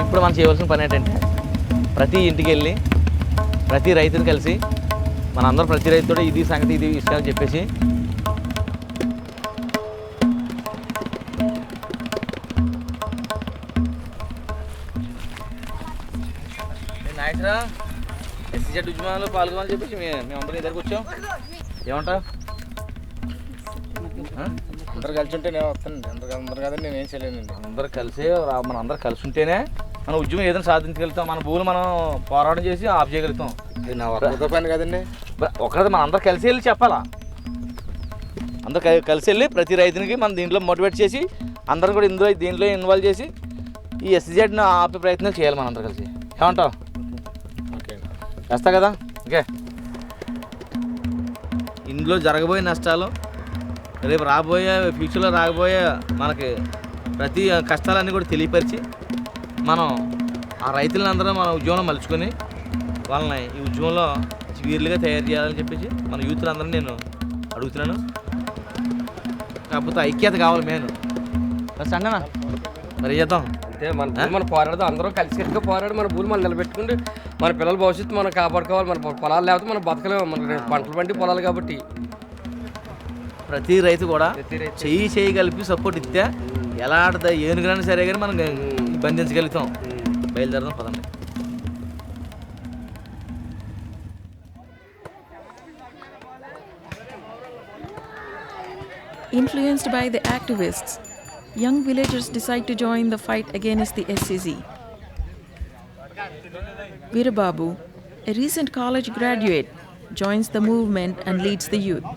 ఇప్పుడు మనం చేయవలసిన పని ఏంటంటే ప్రతి ఇంటికి వెళ్ళి ప్రతి రైతుని కలిసి మనందరూ ప్రతి రైతుతో ఇది సంగతి ఇది ఇష్టాలు చెప్పేసి నాయకురా ఎస్సీజెడ్ ఉద్యమాల్లో పాల్గొనాలని చెప్పేసి మేమందరం నీ దగ్గరకు వచ్చాం. ఏమంటావు? అందరు కలిసి ఉంటే నేను వస్తానండి. అందరు కదండి నేనేం చేయలేనండి. అందరు కలిసి మన అందరు కలిసి ఉంటేనే మన ఉద్యమం ఏదైనా సాధించగలుగుతాం. మన భూములు మనం పోరాటం చేసి ఆఫ్ చేయగలుగుతాం. నా వర్క్ పని కదండి. ఒకటి మన అందరు కలిసి వెళ్ళి చెప్పాలా. అందరు కలిసి వెళ్ళి ప్రతి రైతునికి మనం దీంట్లో మోటివేట్ చేసి అందరూ కూడా దీంట్లో ఇన్వాల్వ్ చేసి ఈ ఎస్సీజెడ్ని ఆపే ప్రయత్నం చేయాలి మనం అందరు కలిసి. ఏమంటావు? ఓకే వేస్తా కదా. ఓకే. ఇందులో జరగబోయే నష్టాలు, రేపు రాబోయే ఫ్యూచర్లో రాబోయే మనకి ప్రతి కష్టాలన్నీ కూడా తెలియపరిచి మనం ఆ రైతులను అందరూ మన ఉద్యమంలో మలుచుకొని వాళ్ళని ఈ ఉద్యమంలో వీరులుగా తయారు చేయాలని చెప్పేసి మన యూత్లు అందరూ నేను అడుగుతున్నాను. కాకపోతే ఐక్యత కావాలి మెయిన్. సంగనా మరి చేద్దాం అంటే మన పోరాడదాం. అందరూ కలిసికట్టుగా పోరాడి మన భూమి మనం నిలబెట్టుకుంటే మన పిల్లల భవిష్యత్తు మనం కాపాడుకోవాలి. మన పొలాలు లేకపోతే మనం బతకలేము. మన పంటలు పండి పొలాలు కాబట్టి ప్రతి రైతు కూడా చెయ్యి కలిపి సపోర్ట్ ఇస్తే ఎలాంటి ఏనుగులైనా సరే కానీ మనం బంధించగలుగుతాం. బయలుదేరదాం పదండి. Influenced by the activists, young villagers decide to join the fight against the SCZ. Veerababu, a recent college graduate, joins the movement and leads the youth.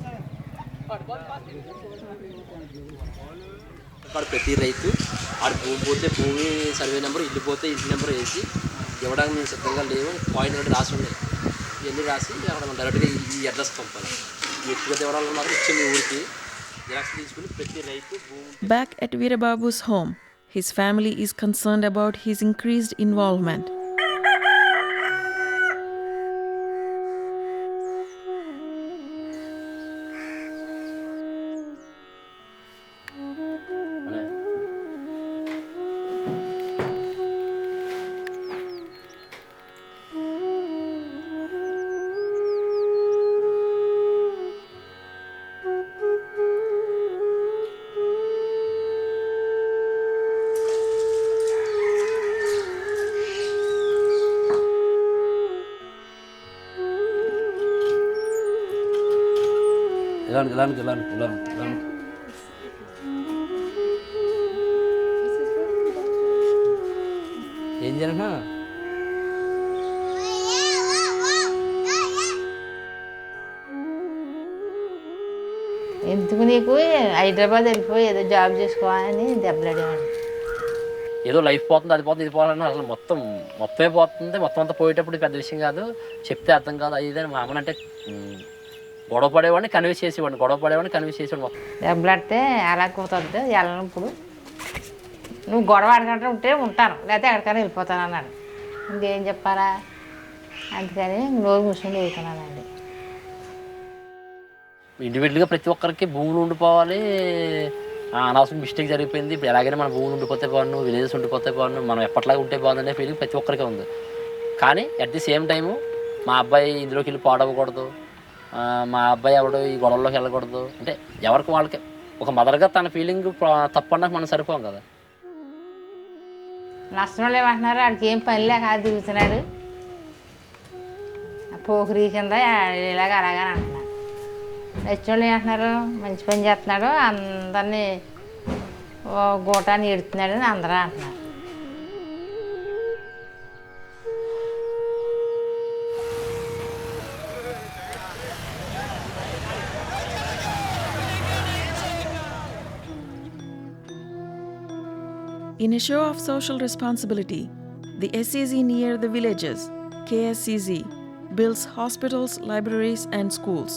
ప్రతి రైతు ఆడ భూమి పోతే భూమి సర్వే నెంబర్, ఇల్లు పోతే ఇంటి నెంబర్ వేసి ఇవ్వడానికి మేము సిద్ధంగా లేవు. పాయింట్ ఒకటి రాసి ఉన్నాయి. ఇవన్నీ రాసి అక్కడ మనం డైరెక్ట్గా ఈ అడ్రస్ పంపాలి. వ్యక్తిగత వివరాలు మాత్రం ఇచ్చే మీ ఊరికి జిరాక్స్ తీసుకుని ప్రతి రైతు భూమి. Back at Veerababu's home, his family is concerned about his increased involvement. ఏం జరిగినా ఎందుకు నీకు హైదరాబాద్ వెళ్ళిపోయి ఏదో జాబ్ చేసుకోవాలని దెబ్బలాడేవాడు. ఏదో లైఫ్ పోతుంది, అది పోతుంది, ఇది పోవాలని అసలు మొత్తమే పోతుంది. మొత్తం అంతా పోయేటప్పుడు పెద్ద విషయం కాదు, చెప్తే అర్థం కాదు. అది ఇదని మా అమ్మనంటే గొడవ పడేవాడిని కన్విన్స్ చేసేవాడిని మొత్తం దెబ్బలాడితే ఎలా కుదరదు వెళ్ళినప్పుడు నువ్వు గొడవ ఆడకంటే ఉంటే ఉంటాను, లేకపోతే ఎక్కడికైనా వెళ్ళిపోతాను అన్నాడు. ఇంకేం చెప్పాలా, అందుకని నోరు మూసుకొని వెళ్తున్నానండి. ఇండివిజువల్గా ప్రతి ఒక్కరికి భూములు ఉండిపోవాలి, అనవసరం మిస్టేక్ జరిగిపోయింది, ఇప్పుడు ఎలాగైనా మన భూములు ఉండిపోతే బాగుండు, విలేజెస్ ఉండిపోతే బాగుండు, మనం ఎప్పట్లాగా ఉంటే బాగుందనే ఫీలింగ్ ప్రతి ఒక్కరికి ఉంది. కానీ అట్ ది సేమ్ టైము మా అబ్బాయి ఇందులోకి వెళ్ళి పాడవకూడదు, మా అబ్బాయి ఎవడు ఈ గొడవల్లోకి వెళ్ళకూడదు అంటే ఎవరికి వాళ్ళకి ఒక మదర్గా తన ఫీలింగ్ తప్పడానికి మనం సరిపోం కదా. నష్టం ఏమంటున్నారు, వాడికి ఏం పని లేక అది తిరుగుతున్నాడు, పోకరీ కింద ఇలాగ అలాగని అంటున్నారు. నచ్చినోళ్ళు ఏమంటున్నారు, మంచి పని చేస్తున్నాడు, అందరినీ గూటాన్ని ఎడుతున్నాడు అని అందరూ అంటున్నారు. In a show of social responsibility, the SCZ near the villages, KSCZ, builds hospitals, libraries, and schools.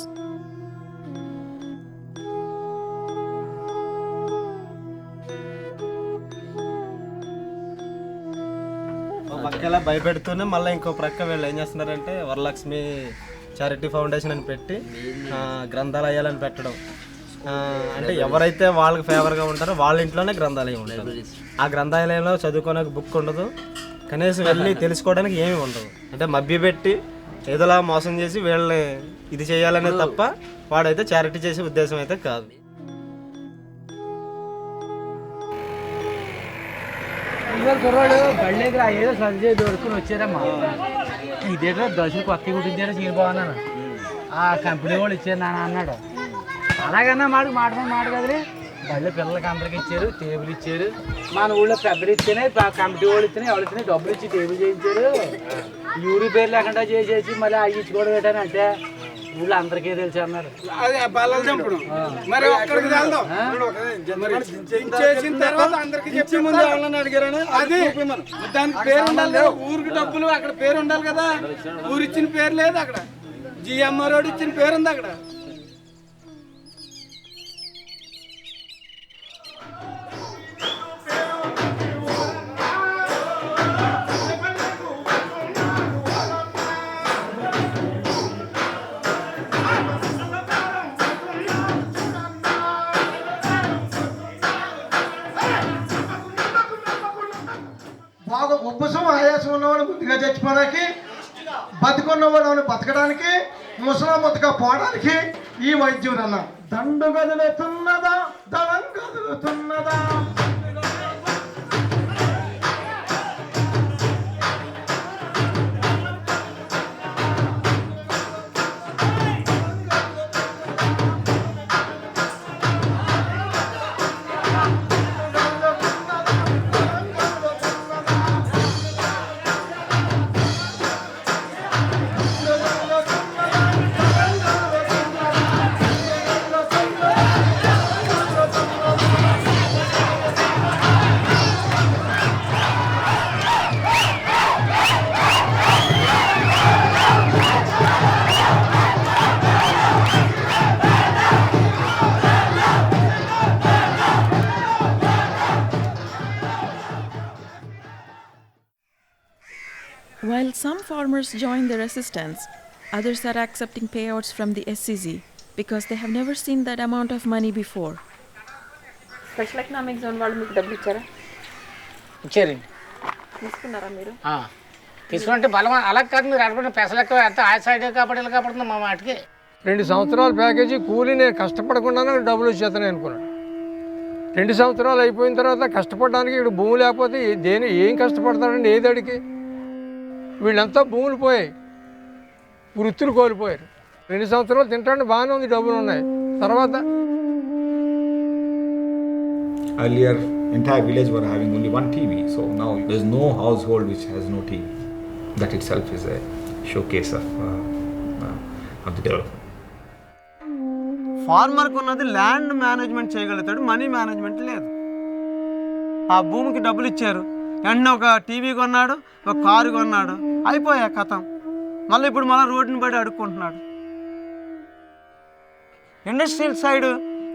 పక్కలా భయపెడుతూనే మళ్ళీ ఇంకో ప్రక్క వీళ్ళు ఏం చేస్తున్నారంటే వరలక్ష్మి చారిటీ ఫౌండేషన్ అని పెట్టి గ్రంథాలయాలని పెట్టడం. అంటే ఎవరైతే వాళ్ళకి ఫేవర్గా ఉంటారో వాళ్ళ ఇంట్లోనే గ్రంథాలయం ఉంటుంది. ఆ గ్రంథాలయంలో చదువుకోడానికి బుక్ ఉండదు, కనీసం వెళ్ళి తెలుసుకోవడానికి ఏమీ ఉండదు. అంటే మభ్యపెట్టి ఏదోలా మోసం చేసి వీళ్ళని ఇది చేయాలనే తప్ప వాడైతే చారిటీ చేసే ఉద్దేశం అయితే కాదు. కుర్రాడు బళ్ళేకి ఏదో సంజయ్ దొరుకుని వచ్చారమ్మా, ఇదేటో దశకు పక్క కుట్టించారో చీరిపోన్నాను, ఆ కంపెనీ వాళ్ళు ఇచ్చారు నాన్న అన్నాడు. అలాగన్నా మాట కదలే, బళ్ళ పిల్లలకి అందరికి ఇచ్చారు, టేబుల్ ఇచ్చారు, మన ఊళ్ళో పెద్దలు ఇస్తేనే కమిటీ వాళ్ళు ఇస్తేనే ఎవరు ఇస్తేనే డబ్బులు ఇచ్చి టేబుల్ చేయించారు. యూరి పేరు లేకుండా చేసేసి మళ్ళీ అవి ఇచ్చుకోవడం పెట్టాను అంటే ఊళ్ళో అందరికీ తెలుసు అన్నారు. మరి ఒక్కడికి వెళ్దాం, చేసిన తర్వాత అందరికి చెప్పే ముందు ఎవరన్నా అడిగారని అది దానికి పేరు ఉండాలి, ఊరికి డబ్బులు అక్కడ పేరు ఉండాలి కదా. ఊరు ఇచ్చిన పేరు లేదు అక్కడ, జిఎంఆర్ రోడ్ ఇచ్చిన పేరు ఉంది అక్కడ. బాగా ఉబ్బసం ఆయాసం ఉన్నవాడు ముందుగా చచ్చిపోవడానికి, బతుకున్నవాడు బతకడానికి, ముసలా ముద్దగా పోవడానికి ఈ వైద్యం అన్న. దండు కదులుతున్నదా, దళం కదులుతున్నదా, While some farmers join the resistance, others are accepting payouts from the SCZ because they have never seen that amount of money before. Special economic zone వాళ్ళు మీకు డబ్బులు ఇచ్చారా? ఇచ్చారండి. తీసుకున్నారా మీరు? తీసుకుంటే బలం అలా కాదు, మీరు అడుగుతున్న పెసలు ఎక్కువ ఎంత ఆ సైడ్ కాపాడు కాపాడుతుంది మా మాటికి. 2 సంవత్సరాల ప్యాకేజీ కూలీ నేను కష్టపడకుండానే డబ్బులు వచ్చేస్తాను అనుకున్నాను. 2 సంవత్సరాలు అయిపోయిన తర్వాత కష్టపడడానికి ఇక్కడ భూమి లేకపోతే ఏం కష్టపడతాడండి ఏదడికి. వీళ్ళంతా భూములు పోయాయి, వృత్తులు కోల్పోయారు. 2 సంవత్సరాలు తింటానికి బాగానే ఉంది, డబ్బులు ఉన్నాయి. తర్వాత earlier entire village were having only one TV, so now there's no household which has no TV. That itself is a showcase of the development. ఫార్మర్కి ఉన్నది ల్యాండ్ మేనేజ్మెంట్ చేయగలుగుతాడు, మనీ మేనేజ్మెంట్ లేదు. ఆ భూమికి డబ్బులు ఇచ్చారు, వెంటనే ఒక టీవీ కొన్నాడు, ఒక కారు కొన్నాడు, అయిపోయా కథం. మళ్ళీ ఇప్పుడు మళ్ళీ రోడ్డుని బయట అడుక్కుంటున్నాడు. ఇండస్ట్రియల్ సైడ్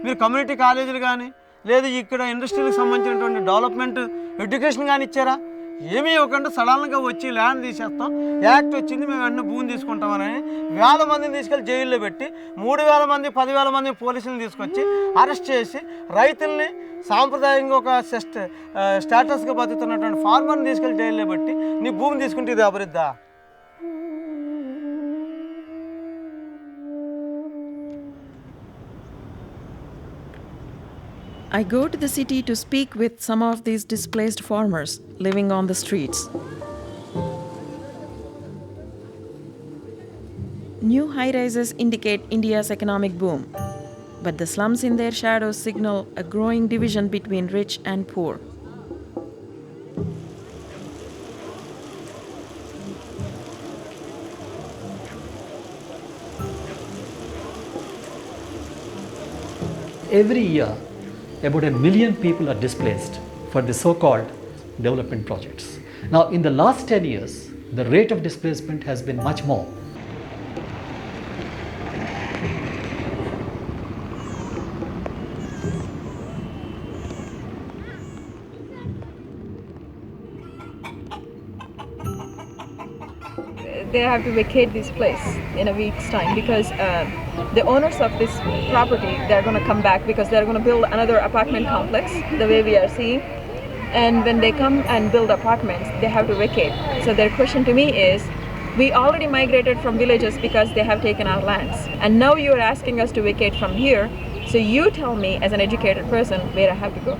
మీరు కమ్యూనిటీ కాలేజీలు కానీ లేదు ఇక్కడ ఇండస్ట్రీలకు సంబంధించినటువంటి డెవలప్మెంట్ ఎడ్యుకేషన్ కానీ ఇచ్చారా? ఏమీ ఇవ్వకుండా సడన్గా వచ్చి ల్యాండ్ తీసేస్తాం, యాక్ట్ వచ్చింది మేము వెంటనే భూమి తీసుకుంటామని వేల మందిని తీసుకెళ్ళి జైల్లో పెట్టి 3,000 మంది 10,000 మంది పోలీసులను తీసుకొచ్చి అరెస్ట్ చేసి రైతుల్ని సాంప్రదాయంగా ఒక స్టేటస్గా బతుకుతున్నటువంటి ఫార్మర్ని తీసుకెళ్ళి జైల్లో పెట్టి నీ భూమి తీసుకుంటే ఇది అభివృద్ధా? I go to the city to speak with some of these displaced farmers living on the streets. New high-rises indicate India's economic boom, but the slums in their shadows signal a growing division between rich and poor. Every year, about 1 million people are displaced for the so-called development projects. Now, in the last 10 years, the rate of displacement has been much more. They have to vacate this place in a week's time because the owners of this property, they're going to come back because they're going to build another apartment complex the way we are seeing, and when they come and build apartments they have to vacate. So their question to me is, we already migrated from villages because they have taken our lands, and now you're asking us to vacate from here, so you tell me as an educated person where I have to go.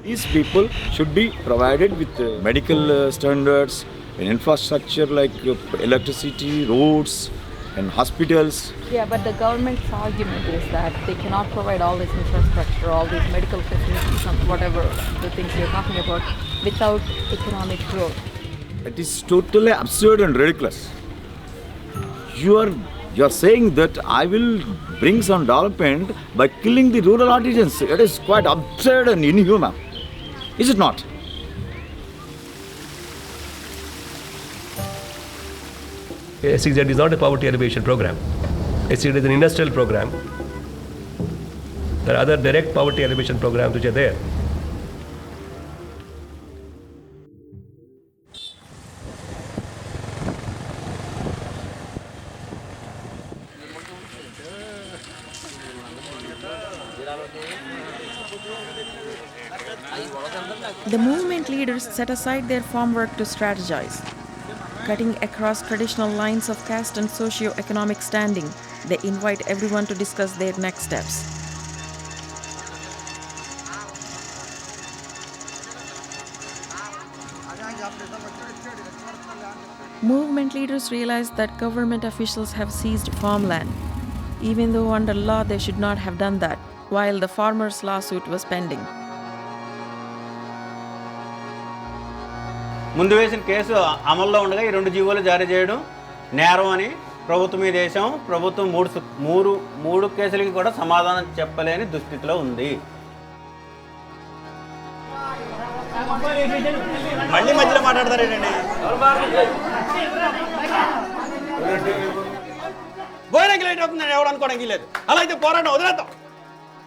These people should be provided with medical standards and infrastructure like electricity, roads and hospitals. Yeah, but the government's argument is that they cannot provide all this infrastructure, all these medical facilities and whatever the things you're talking about without economic growth. It is totally absurd and ridiculous. You are saying that I will bring some development by killing the rural artisans. It is quite absurd and inhuman. Is it not? SEZ is not a poverty alleviation program. SEZ is an industrial program. There are other direct poverty alleviation programs which are there. The movement leaders set aside their farm work to strategize. Cutting across traditional lines of caste and socio-economic standing, they invite everyone to discuss their next steps. Movement leaders realize that government officials have seized farmland, even though under law they should not have done that, while the farmers' lawsuit was pending. ముందు వేసిన case అమల్లో ఉండగా ఈ 2 జీవోలు జారీ చేయడం నేరం అని ప్రభుత్వం మీద వేసాం. ప్రభుత్వం మూడు కేసులకి కూడా సమాధానం చెప్పలేని దుస్థితిలో ఉంది. మళ్ళీ మధ్యలో మాట్లాడతారేంటండి? బోయనకి లేట్ అవుతుందని ఎవరు అనుకోవడానికి లేదు. అలా అయితే పోరాటం వదిలేద్దాం.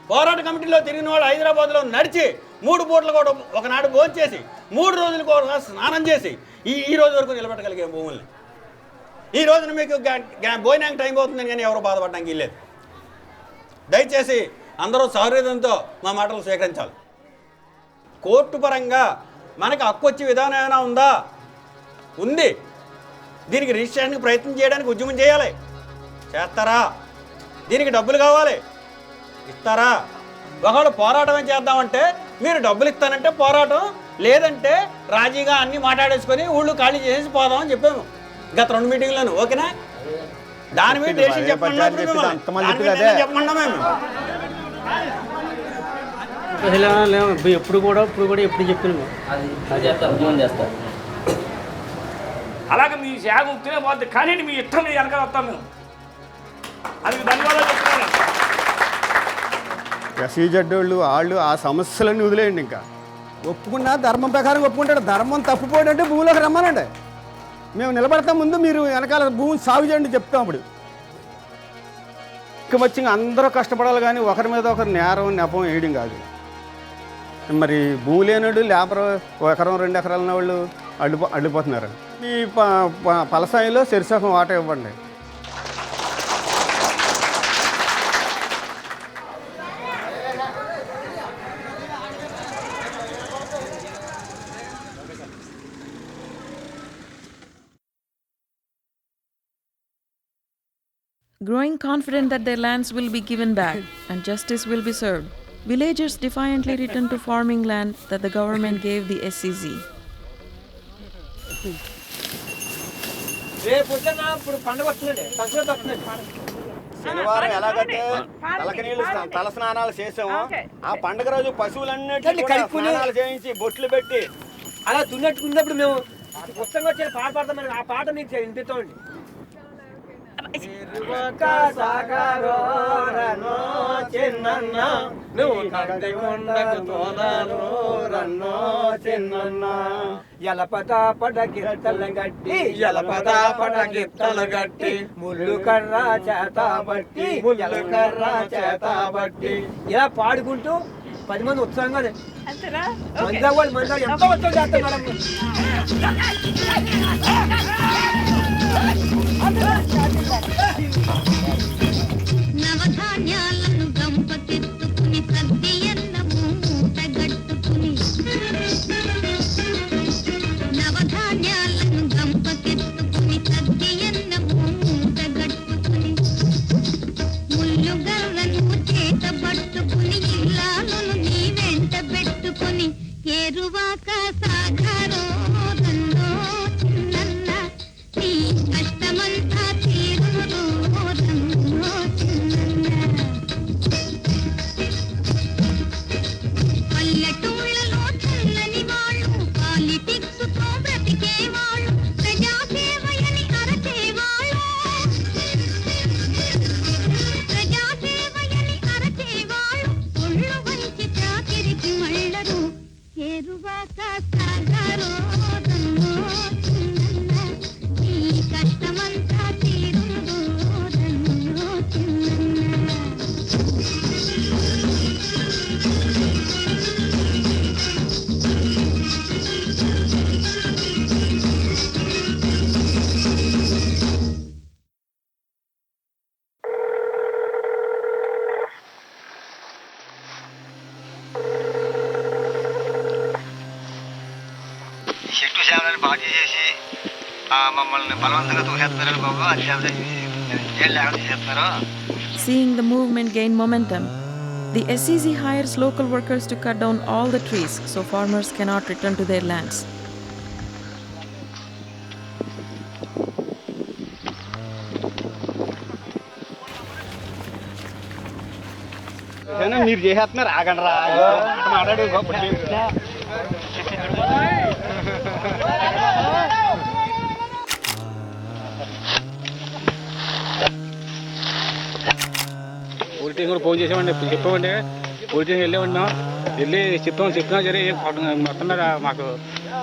పోరాట కమిటీలో తిరిగిన వాళ్ళు హైదరాబాద్లో నడిచి 3 పూటలు కూడా ఒకనాడు భోంచేసి 3 రోజులు కూడా స్నానం చేసి ఈ రోజు వరకు నిలబెట్టగలిగే భూముల్ని ఈ రోజున మీకు భోజనానికి టైం అవుతుందని కానీ ఎవరు బాధపడడానికి లేదు. దయచేసి అందరూ సౌహృదంతో మా మాటలు స్వీకరించాలి. కోర్టు పరంగా మనకు హక్కు వచ్చే విధానం ఏమైనా ఉందా? ఉంది. దీనికి రిజిస్ట్రేషన్కి ప్రయత్నం చేయడానికి ఉద్యమం చేయాలి. చేస్తారా? దీనికి డబ్బులు కావాలి, ఇస్తారా? ఒకవేళ పోరాటం ఏం చేద్దామంటే మీరు డబ్బులు ఇస్తానంటే పోరాటం, లేదంటే రాజీగా అన్నీ మాట్లాడేసుకొని ఊళ్ళు ఖాళీ చేసేసి పోదామని చెప్పాము గత 2 మీటింగ్లను. ఓకేనా? దాని మీద డెసిషన్ చెప్పమన్నా మేము ఇప్పుడు కూడా ఎప్పుడు చెప్పినాము అలాగే మీ శాఖ ఉత్తినే పోద్ది, కానీ మీ ఇష్టం మీ వెనకాల వస్తాం మేము. అది ధన్యవాదాలు చెప్తున్నాను. ఎస్సీజెడ్ వాళ్ళు ఆ సమస్యలన్నీ వదిలేయండి. ఇంకా ఒప్పుకున్నా ధర్మం ప్రకారం ఒప్పుకుంటాడు. ధర్మం తప్పిపోయాడంటే భూమిలోకి రమ్మనండి, మేము నిలబడతాం. ముందు మీరు వెనకాల భూమి సాగు చేయండి చెప్తాం. అప్పుడు ఇక వచ్చి అందరూ కష్టపడాలి, కానీ ఒకరి మీద ఒకరు నేరం నెపం వేయడం కాదు. మరి భూమి లేనోడు లేబర్ 1 ఎకరం 2 ఎకరాలు ఉన్న వాళ్ళు అడ్డుపోతున్నారు. ఈ పలసాయిలో శరిసగం వాటా ఇవ్వండి. Growing confident that their lands will be given back and justice will be served, villagers defiantly returned to farming land that the government gave the SCZ. శనివారం ఎలాగైతే తలకనీళ్ళు తల స్నానాలు చేసాము, ఆ పండుగ రోజు పశువులన్నిటికీ స్నానాలు చేయించి బొట్లు పెట్టి అలా దున్నట్టుకున్నప్పుడు మేము పుస్తకంగా వచ్చే పాట పాడతాం. ఆ పాట మీకు వినిపిస్తామండి. ఎలపదా పడగిత్తలు గట్టి ఎలపదా పడగిత్తలు గట్టి ముళ్ళు కర్ర చేత బట్టి ముళ్ళు కర్ర చేత బట్టి ఇలా పాడుకుంటూ 10 మంది ఉత్సాహంగా మంది ఎంత ఉత్సాహం చేస్తారు నవధాన్యాలను గంపకెత్తుకుని సద్దియన్నము మూటగట్టుకుని నవధాన్యాలను గంపకెత్తుకుని సద్దియన్నము మూటగట్టుకుని ముళ్ళు గర్రను చేత పట్టుకుని ఇల్లాలను నీ వెంట పెట్టుకుని ఏరువాక సాగరో రన్నో చిన్నన్న నీ కష్టమంతా తీరును రన్నో చిన్నన్న. పల్లెటూళ్ళలో చల్లని వాళ్ళు పాలిటిక్స్తో బ్రతికేవాళ్ళు ప్రజాసేవయని అరచేవాళ్ళు ప్రజాసేవయని అరచేవాళ్ళు ఒళ్ళు వంచి చాకిరికి మళ్ళరు ఏరువాక సాగరో రన్నో చిన్నన్న ఈ కష్టమంతా తీరును రన్నో చిన్నన్న. చెట్టు సేవలను బాగా చేసేసి మమ్మల్ని బలవంతంగా తోసేస్తున్నారని బాబు. అది ఏం లేకుండా చేస్తున్నారు. Seeing the movement gain momentum, the SCZ hires local workers to cut down all the trees so farmers cannot return to their lands. మీరు చేసేస్తున్నారు, ఆగండి రా మాట్లాడు. పోలీస్ స్టేషన్ కూడా ఫోన్ చేసామండి, చెప్పామండి. పోలీస్ స్టేషన్ వెళ్ళామండి. వెళ్ళి చెప్పినా సరే మొత్తం మీద మాకు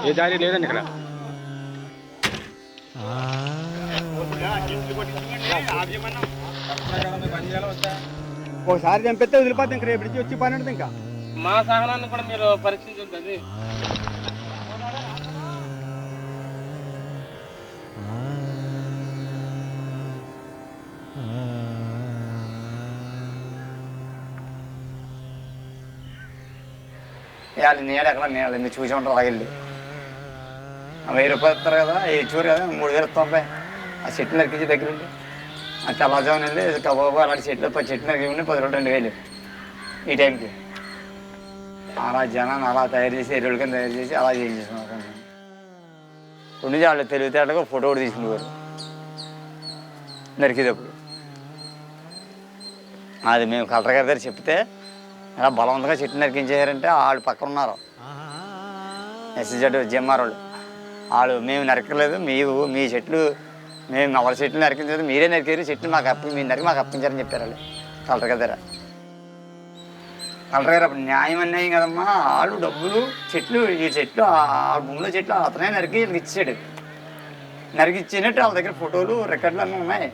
ఏ దారి లేదండి ఇక్కడ. ఒకసారి చంపితే వదిలిపోతాం, ఇంకా రేపు నుంచి వచ్చి పని ఉంటుంది. ఇంకా మా సహనాన్ని కూడా మీరు పరీక్షించండి. ఇవాళ నీడ ఎక్కడ నీళ్ళు మీరు చూసి ఉంటారు. ఆగిల్లి 1000 రూపాయలు ఇస్తారు కదా, చూరు కదా 3000 ఇస్తాం. ఆ చెట్లు నరికించి దగ్గర ఉండి ఆ తెల్లజామున వెళ్ళి కబాబు అలాంటి చెట్లు 10 చెట్లు నరికి ఉండి 10 రోజులు 2000 ఈ టైంకి. అలా జనాన్ని అలా తయారు చేసి ఎరువుల కింద తయారు చేసి అలా చేయించేసుకున్నారు. రెండు వాళ్ళు తెలివితేటగా ఫోటో కూడా తీసుకునేవారు నరికేటప్పుడు. అది మేము కలెక్టర్ గారి దగ్గర చెప్తే అలా బలవంతంగా చెట్టు నరికించేశారంటే వాళ్ళు పక్కన ఉన్నారు ఎస్సీజెడ్ జిఎంఆర్ వాళ్ళు. వాళ్ళు మేము నరకలేదు, మీ చెట్లు మేము ఎవరి చెట్లు నరికించలేదు, మీరే నరికారు చెట్లు మాకు మీరు నరికి మాకు అప్పించారని చెప్పారు వాళ్ళు కలెక్టర్ గారి దగ్గర. కలెక్టర్ గారు అప్పుడు న్యాయం అన్నాయి కదమ్మా, వాళ్ళు డబ్బులు చెట్లు ఈ చెట్లు ఆ భూమిలో చెట్లు అతనే నరికి వీళ్ళకి ఇచ్చాడు. నరికిచ్చినట్టు వాళ్ళ దగ్గర ఫోటోలు రికార్డులు అన్నీ ఉన్నాయి.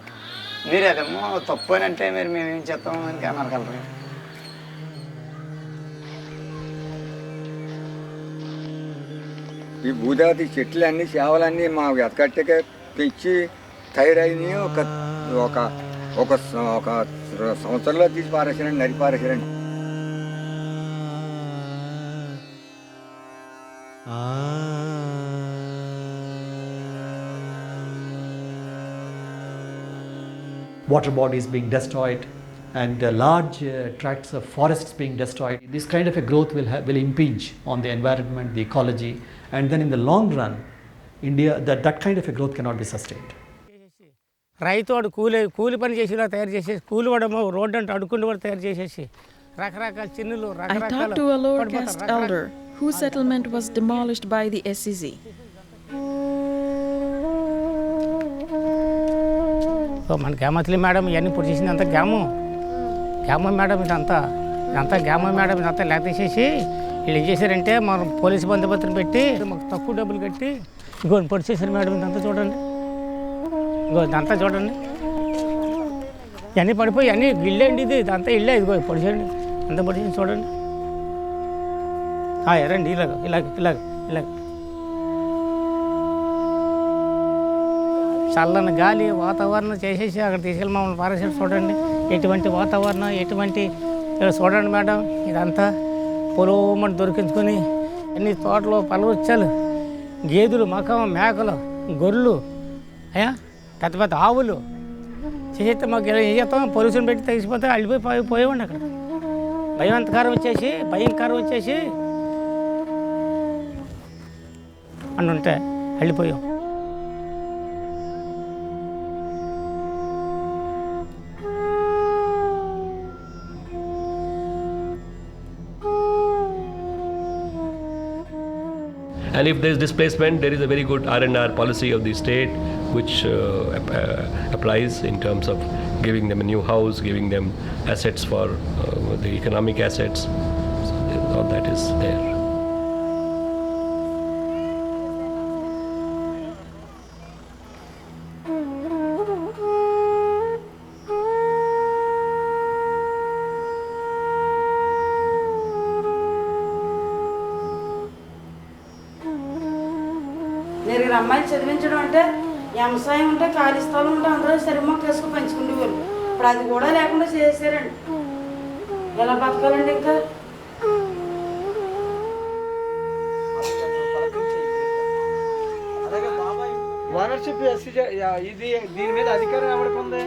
మీరు అదేమో తప్పు అని అంటే మేము ఏం చేస్తాము అని అన్నారు కలెక్టర్ గారు. ఈ భూదేవత ఈ చెట్లన్నీ సేవలన్నీ మా ఎతకట్టకే పెంచి తయారైనవి ఒక సంవత్సరంలో తీసి పారేసారండి, Nari పారేసారండి. Water bodies being destroyed and large tracts of forests being destroyed. This kind of a growth will impinge on the environment, the ecology, and then in the long run, India, that kind of a growth cannot be sustained. రైతు వాడు కూలి పని చేసేలా తయారు చేసేసి కూలి వాడేమో road అంటే అడుక్కుని కూడా తయారు చేసేసి రకరకాల చిన్నులు I talked to a lower caste elder whose settlement was demolished by the SEZ. మన గ్యామత్లి మేడం ఇవన్నీ ఇప్పుడు చేసింది అంతా గ్యామ మేడం ఇదంతా గ్యామ మేడం ఇదంతా లేక తీసేసి వీళ్ళు ఏం చేశారంటే మనం పోలీసు బందోబస్తుని పెట్టి మాకు తక్కువ డబ్బులు కట్టి ఇగో పొడి చేశారు మేడం ఇదంతా చూడండి, ఇగో ఇదంతా చూడండి, ఇవన్నీ పడిపోయి అన్నీ ఇల్లేండి, ఇదంతా ఇల్లే, ఇదిగో పొడి చేయండి, అంతా పొడి చేసి చూడండి. రండి ఇలాగ చల్లని గాలి వాతావరణం చేసేసి అక్కడ తీసుకెళ్ళి మమ్మల్ని పారేసారు. చూడండి ఎటువంటి వాతావరణం, ఎటువంటి చూడండి మేడం, ఇదంతా పొలమని దొరికించుకొని అన్ని తోటలు పలవచ్చాలు, గేదెలు, మకం, మేకలు, గొర్రెలు, పెద్ద పెద్ద ఆవులు చేస్తే మాకు ఏం చేస్తాం, పొల్యూషన్ పెట్టి తెగిసిపోతే పోయేవాడి అక్కడ. భయంకరం వచ్చేసి అని ఉంటే వెళ్ళిపోయాం. And if there is displacement, there is a very good R&R policy of the state which applies in terms of giving them a new house, giving them assets for the economic assets. So all that is there. నేను అమ్మాయిలు చదివించడం అంటే వ్యవసాయం ఉంటే ఖాళీ స్థలం ఉంటే అందరూ సరి మొక్క వేసుకుని పెంచుకునేవారు. ఇప్పుడు అది కూడా లేకుండా చేశారండి. ఎలా బతకాలండి ఇంకా? ఓనర్షిప్ ఇది దీని మీద అధికారం ఎవరికి ఉంది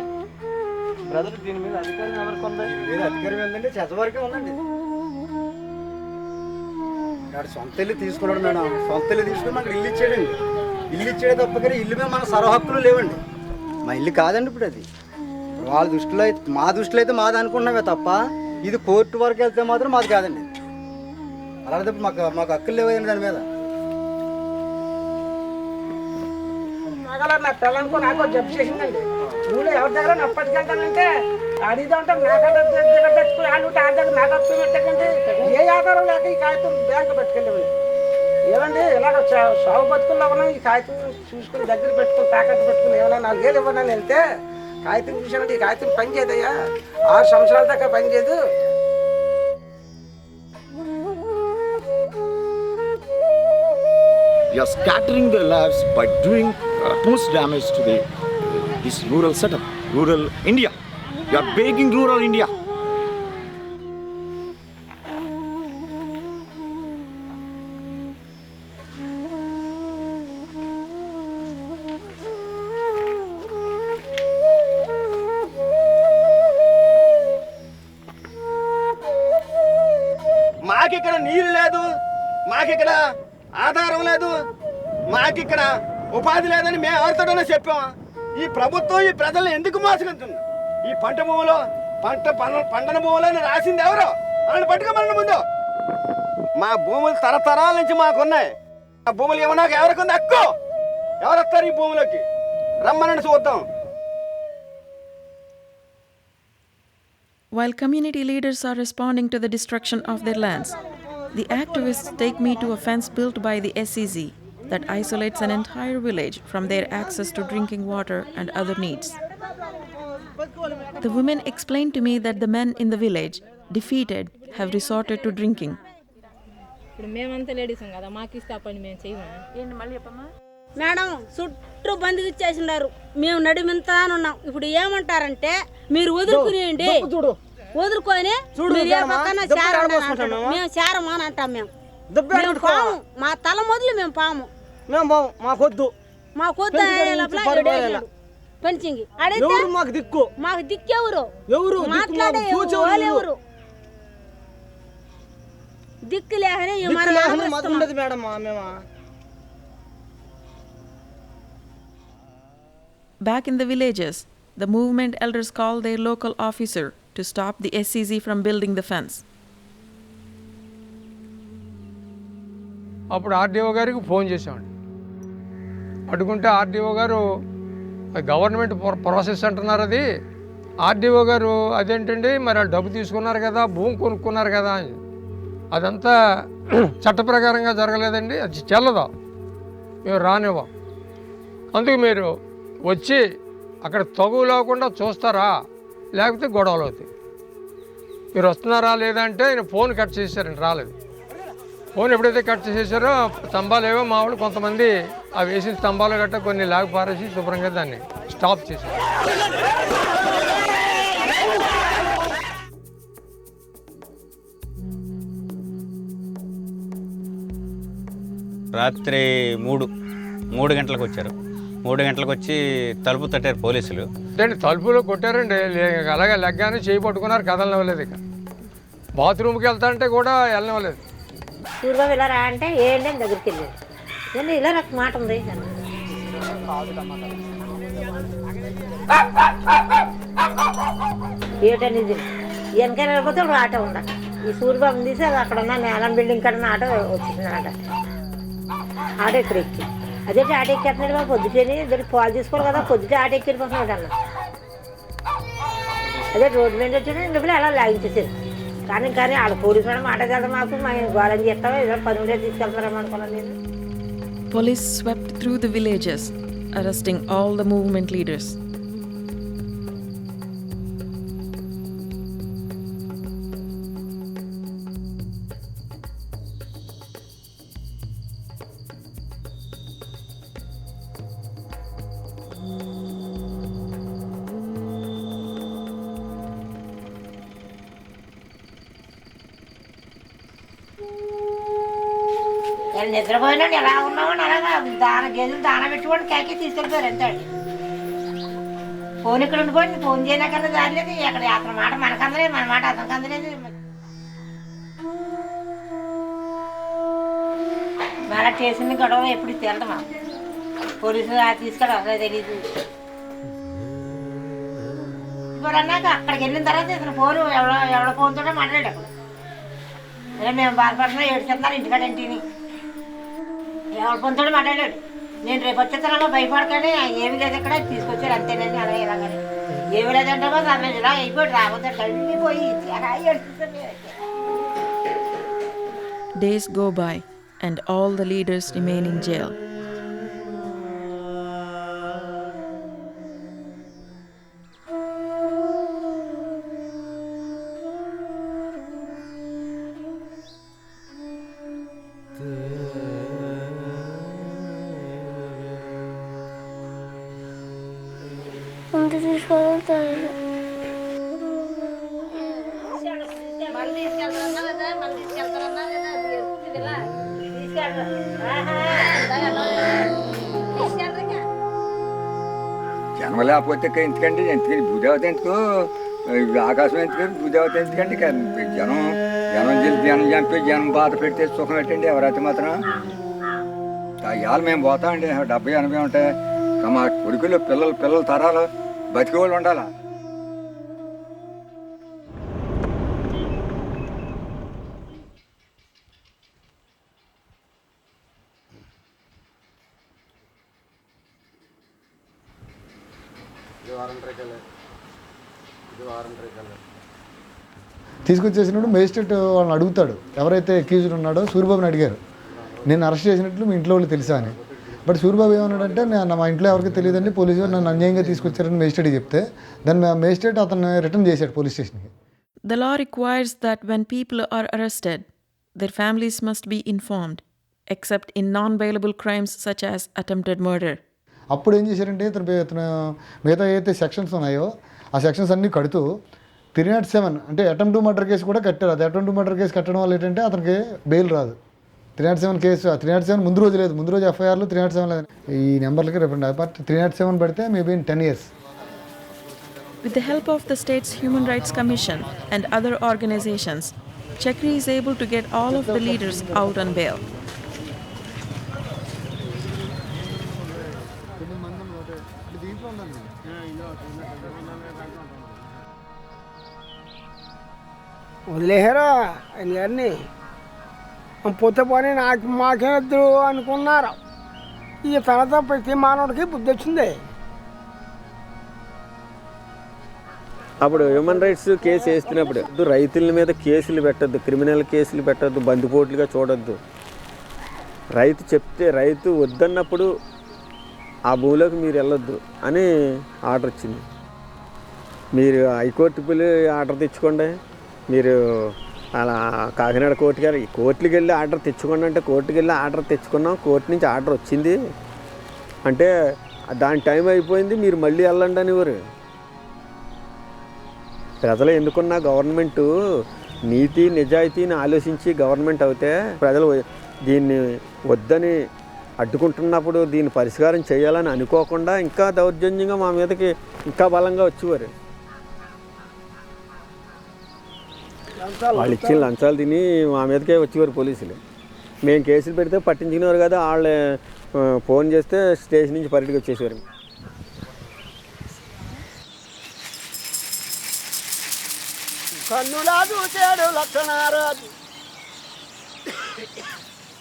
బ్రదర్? దీని మీద అధికారం ఎవరికి ఉంది? అధికారం ఏంటంటే చదవరకే ఉందండి. సొంత ఇల్లు తీసుకున్నాడు మేడం, సొంత ఇల్లు తీసుకుని మాకు ఇల్లు ఇచ్చాడండి. ఇల్లు ఇచ్చాడే తప్ప కానీ ఇల్లు మీద మన సర్వహక్కులు లేవండి. మా ఇల్లు కాదండి ఇప్పుడు అది. వాళ్ళ దృష్టిలో అయితే, మా దృష్టిలో అయితే మాది అనుకున్నామే తప్ప ఇది కోర్టు వరకు వెళ్తే మాత్రం మాది కాదండి. అలాగే మాకు హక్కులు లేవండి దాని మీద. నా పిల్లలకు నాకు జబ్బు చేసిందండి. ఊళ్ళో ఎవరి దగ్గర నప్పటికెళ్తానంటే అడిగితే నాకు పెట్టుకుని వాళ్ళు ఆడి దగ్గర నాకు అప్పు పెట్టకండి. ఏ ఆధారం లేక ఈ కాగితం బ్యాంకు పెట్టుకెళ్ళేవి. ఏమండి ఇలాగ సాగు బతుకుల్లో ఉన్నా ఈ కాగితం చూసుకుని దగ్గర పెట్టుకుని తాకట్టు పెట్టుకుని ఏమైనా 4 ఏళ్ళు ఇవ్వనని వెళ్తే కాగితం చూసానంటే ఈ కాగితం పని చేయదయ్యా, 6 సంవత్సరాల దాకా పని చేయదు. You are scattering their lives by doing utmost damage to this rural setup, rural India. You are begging rural India. మాకిక్కడ నీరు లేదు, మాకిక్కడ ఆధారం లేదు, మాకిక్కడ ఉపాధి లేదని మేము ఎవరితోనే చెప్పామా? ఈ ప్రభుత్వం ఈ ప్రజల్ని ఎందుకు మోసగలుగుతుంది? ఈ పంట భూములో పంటన భూములని రాసింది ఎవరు? వాళ్ళని పట్టుకోమని ముందు. మా భూములు తరతరాల నుంచి మాకున్నాయి. ఆ భూములు ఏమన్నా ఎవరికి ఉంది హక్కు? ఎవరు వస్తారు ఈ భూములోకి? రమ్మని చూద్దాం. While community leaders are responding to the destruction of their lands, the activists take me to a fence built by the SEZ that isolates an entire village from their access to drinking water and other needs. The women explained to me that the men in the village, defeated, have resorted to drinking. ఇప్పుడు మేమంతా ladies కదా, మాకు ఇస్తే ఆ పని మేము చేయమా? ఏంటి మళ్ళీ చెప్పమ్మా? మేడం చుట్టూ బంద్ ఇచ్చేసినారు, మేము నడిమింతా ఉన్నాం. ఇప్పుడు ఏమంటారంటే మీరు వదులుకునేయండి, వదులుకొని మీరు ఏ పక్కన మేము చేరమా అని అంటాం. మేము పాము, మా తల మొదలు మేము పాము, మాకొద్దు పెంచింగ్ అడిగితే మాకు దిక్కు, మాకు దిక్కెవరు, ఎవరు మాట్లాడే ఎవరు దిక్కు లేకనే ఉండదు మేడం. మేము Back in the villages, the movement elders called their local officer to stop the SCC from building the fence. అప్పుడు ఆర్డీఓ గారికి ఫోన్ చేసామండి. అడుగుంటే ఆర్డీఓ గారు గవర్నమెంట్ ప్రాసెస్ అంటున్నారు, అది ఆర్డీఓ గారు అదేంటండి మరి వాళ్ళు డబ్బు తీసుకున్నారు కదా, భూమి కొనుక్కున్నారు కదా, అదంతా చట్ట ప్రకారంగా జరగలేదండి, అది చెల్లదా, మేము రానివ్వం, అందుకు మీరు వచ్చి అక్కడ తగువ లేకుండా చూస్తారా, లేకపోతే గొడవలు అవుతాయి, మీరు వస్తున్నారా లేదంటే ఆయన ఫోన్ కట్ చేశారండి, రాలేదు. ఫోన్ ఎప్పుడైతే కట్ చేసేసారో స్తంభాలు ఏవో మా వాళ్ళు కొంతమంది ఆ వేసిన స్తంభాలు గట్ట కొన్ని లాగి పారేసి శుభ్రంగా దాన్ని స్టాప్ చేశారు. రాత్రి 3 గంటలకు వచ్చారు. 3 గంటలకు వచ్చి తలుపు తట్టారు పోలీసులు. అంటే తలుపులో కొట్టారండి, అలాగే లెగ్గానే చేయి పట్టుకున్నారు, కదలనివ్వలేదు. ఇక బాత్రూమ్కి వెళ్తాంటే కూడా వెళ్ళనివ్వలేదు. సూర్యబాబు ఇలా రా అంటే ఏంటి అని దగ్గరికి వెళ్ళాడు. నేను ఇలా నాకు మాట ఉంది ఏటనేది వెనక వెళ్ళిపోతే ఒక ఆటో ఉందా, ఈ సూర్యబాబుని తీసి అది అక్కడ ఉన్న నేలం బిల్డింగ్ కన్నా ఆటో వచ్చింది. ఆటో ఇక్కడ ఎక్కి అదే ఆటో ఎక్కేస్తున్నాడు బాబు, పొద్దుటేని ఇద్దరు పాలు తీసుకోవాలి కదా, పొద్దుటే ఆటో ఎక్కిపోతున్నాడు అన్న. అదే రోడ్డు మీద వచ్చి ఇందులో అలా లాగించేసారు. కానీ ఆడ పోలీసు మేడం మాట కదా, మాకు మేము గోళం చేస్తామో ఏదో పని ఉండే తీసుకెళ్తారేమో అనుకున్నాను నేను. Police swept through the villages, arresting all the movement leaders. నిద్రపోయినా ఎలా ఉన్నామని అలాగా గేదెలు దాన పెట్టుకోండి కాకి తీసుకెళ్ళిపోయారు అంతే. ఫోన్ ఇక్కడ ఉండిపోయింది, ఫోన్ చేయలేకన్నా దాని లేదు. అక్కడ అతని మాట మనకు అందలేదు, మన మాట అతనికి అందలేదు. మళ్ళీ చేసిన గొడవ ఎప్పుడు తిరగమా పోలీసులు తీసుకెళ్ళి అసలు తెలీదు. ఇప్పుడు అన్నాక అక్కడికి వెళ్ళిన తర్వాత ఇతను ఫోన్ ఎవడో ఫోన్తో మాట్లాడాడు. అక్కడ అదే మేము బాధపడుతున్నా ఏడుస్తున్నారు ఇంటికాడ ఇంటిని ఎవరి పొందుతో మాట్లాడాడు. నేను రేపు వచ్చేస్తానమ్మా భయపడతానే, ఏమి లేదు ఇక్కడ తీసుకొచ్చారు అంతేనండి, అలాగే ఇలాగని ఏమి లేదంటే అన్న ఇలా అయిపోయాడు, రాబోతే కలిగిపోయి Days go by and all the leaders remain in jail. జనం లేకపోతే ఎందుకండి భూదేవత ఎందుకు, ఆకాశం ఎందుకు, భూదేవత ఎందుకండి, జనం చంపి జనం బాధ పెడితే సుఖం పెట్టండి ఎవరైతే మాత్రం. ఇవాళ మేము పోతామండి 70-80 ఉంటాయి, మా కొడుకులు పిల్లలు తరాలు బతికే వాళ్ళు ఉండాలా. తీసుకొచ్చేసినప్పుడు మేజిస్ట్రేట్ వాళ్ళని అడుగుతాడు, ఎవరైతే అక్యూజ్డ్ ఉన్నాడో సూర్యబాబుని అడిగారు, నేను అరెస్ట్ చేసినట్లు మీ ఇంట్లో వాళ్ళు తెలుసా అని. బట్ సూర్యబాబు ఏమన్నాడంటే మా ఇంట్లో ఎవరికి తెలియదండి, పోలీసు నన్ను అన్యాయంగా తీసుకొచ్చారని మేజిస్ట్రేట్ చెప్తే దాన్ని మేజిస్ట్రేట్ అతను రిటర్న్ చేశాడు పోలీస్ స్టేషన్కి. The law requires that when people are arrested, their families must be informed, except in non-bailable crimes such as attempted murder. అప్పుడు ఏం చేశారంటే ఇతను మిగతా ఏదైతే సెక్షన్స్ ఉన్నాయో ఆ సెక్షన్స్ అన్నీ కడుతూ 307 అంటే అటెంప్ట్ టు మర్డర్ కేసు కూడా కట్టారు. అది అటెంప్ట్ టు మర్డర్ కేసు కట్టడం వల్ల ఏంటంటే అతనికి బెయిల్ రాదు. 307 కేసు 307 ముందు రోజు లేదు, ముందు రోజు ఎఫ్ఐఆర్లో 307 లేదు. ఈ నెంబర్లకి రిఫరెండ్ బట్ 307 పడితే maybe in 10 years. With the help of the state's Human Rights Commission and other organizations, Chakri is able to get all of the leaders out on bail. వదిలేశారా ఆయన గారిని పోతే పోనీ మాకేమొద్దు అనుకున్నారు. ఈ తర్వాత ప్రతి మానవుడికి బుద్ధి వచ్చింది. అప్పుడు హ్యూమన్ రైట్స్ కేసు వేస్తున్నప్పుడు రైతుల మీద కేసులు పెట్టద్దు, క్రిమినల్ కేసులు పెట్టద్దు, బందిపోట్లుగా చూడొద్దు. రైతు చెప్తే రైతు వద్దన్నప్పుడు ఆ భూమిలోకి మీరు వెళ్ళొద్దు అని ఆర్డర్ వచ్చింది. మీరు హైకోర్టు పిల్లి ఆర్డర్ తెచ్చుకోండి, మీరు అలా కాకినాడ కోర్టుకి వెళ్ళి ఆర్డర్ తెచ్చుకోండి అంటే కోర్టుకి వెళ్ళి ఆర్డర్ తెచ్చుకున్నాం, కోర్టు నుంచి ఆర్డర్ వచ్చింది అంటే దాని టైం అయిపోయింది, మీరు మళ్ళీ వెళ్ళండి అనేవారు. ప్రజలు ఎందుకున్నా గవర్నమెంటు నీతి నిజాయితీని ఆలోచించి గవర్నమెంట్ అవుతే ప్రజలు దీన్ని వద్దని అడ్డుకుంటున్నప్పుడు దీన్ని పరిష్కారం చేయాలని అనుకోకుండా ఇంకా దౌర్జన్యంగా మా మీదకి ఇంకా బలంగా వచ్చేవారు. వాళ్ళు ఇచ్చిన లంచాలు తిని మా మీదకే వచ్చేవారు పోలీసులు. మేము కేసులు పెడితే పట్టించుకునేవారు కదా, వాళ్ళు ఫోన్ చేస్తే స్టేషన్ నుంచి పరిటికి వచ్చేసేవారు. కన్నులా చూచాడు లక్షణారాజు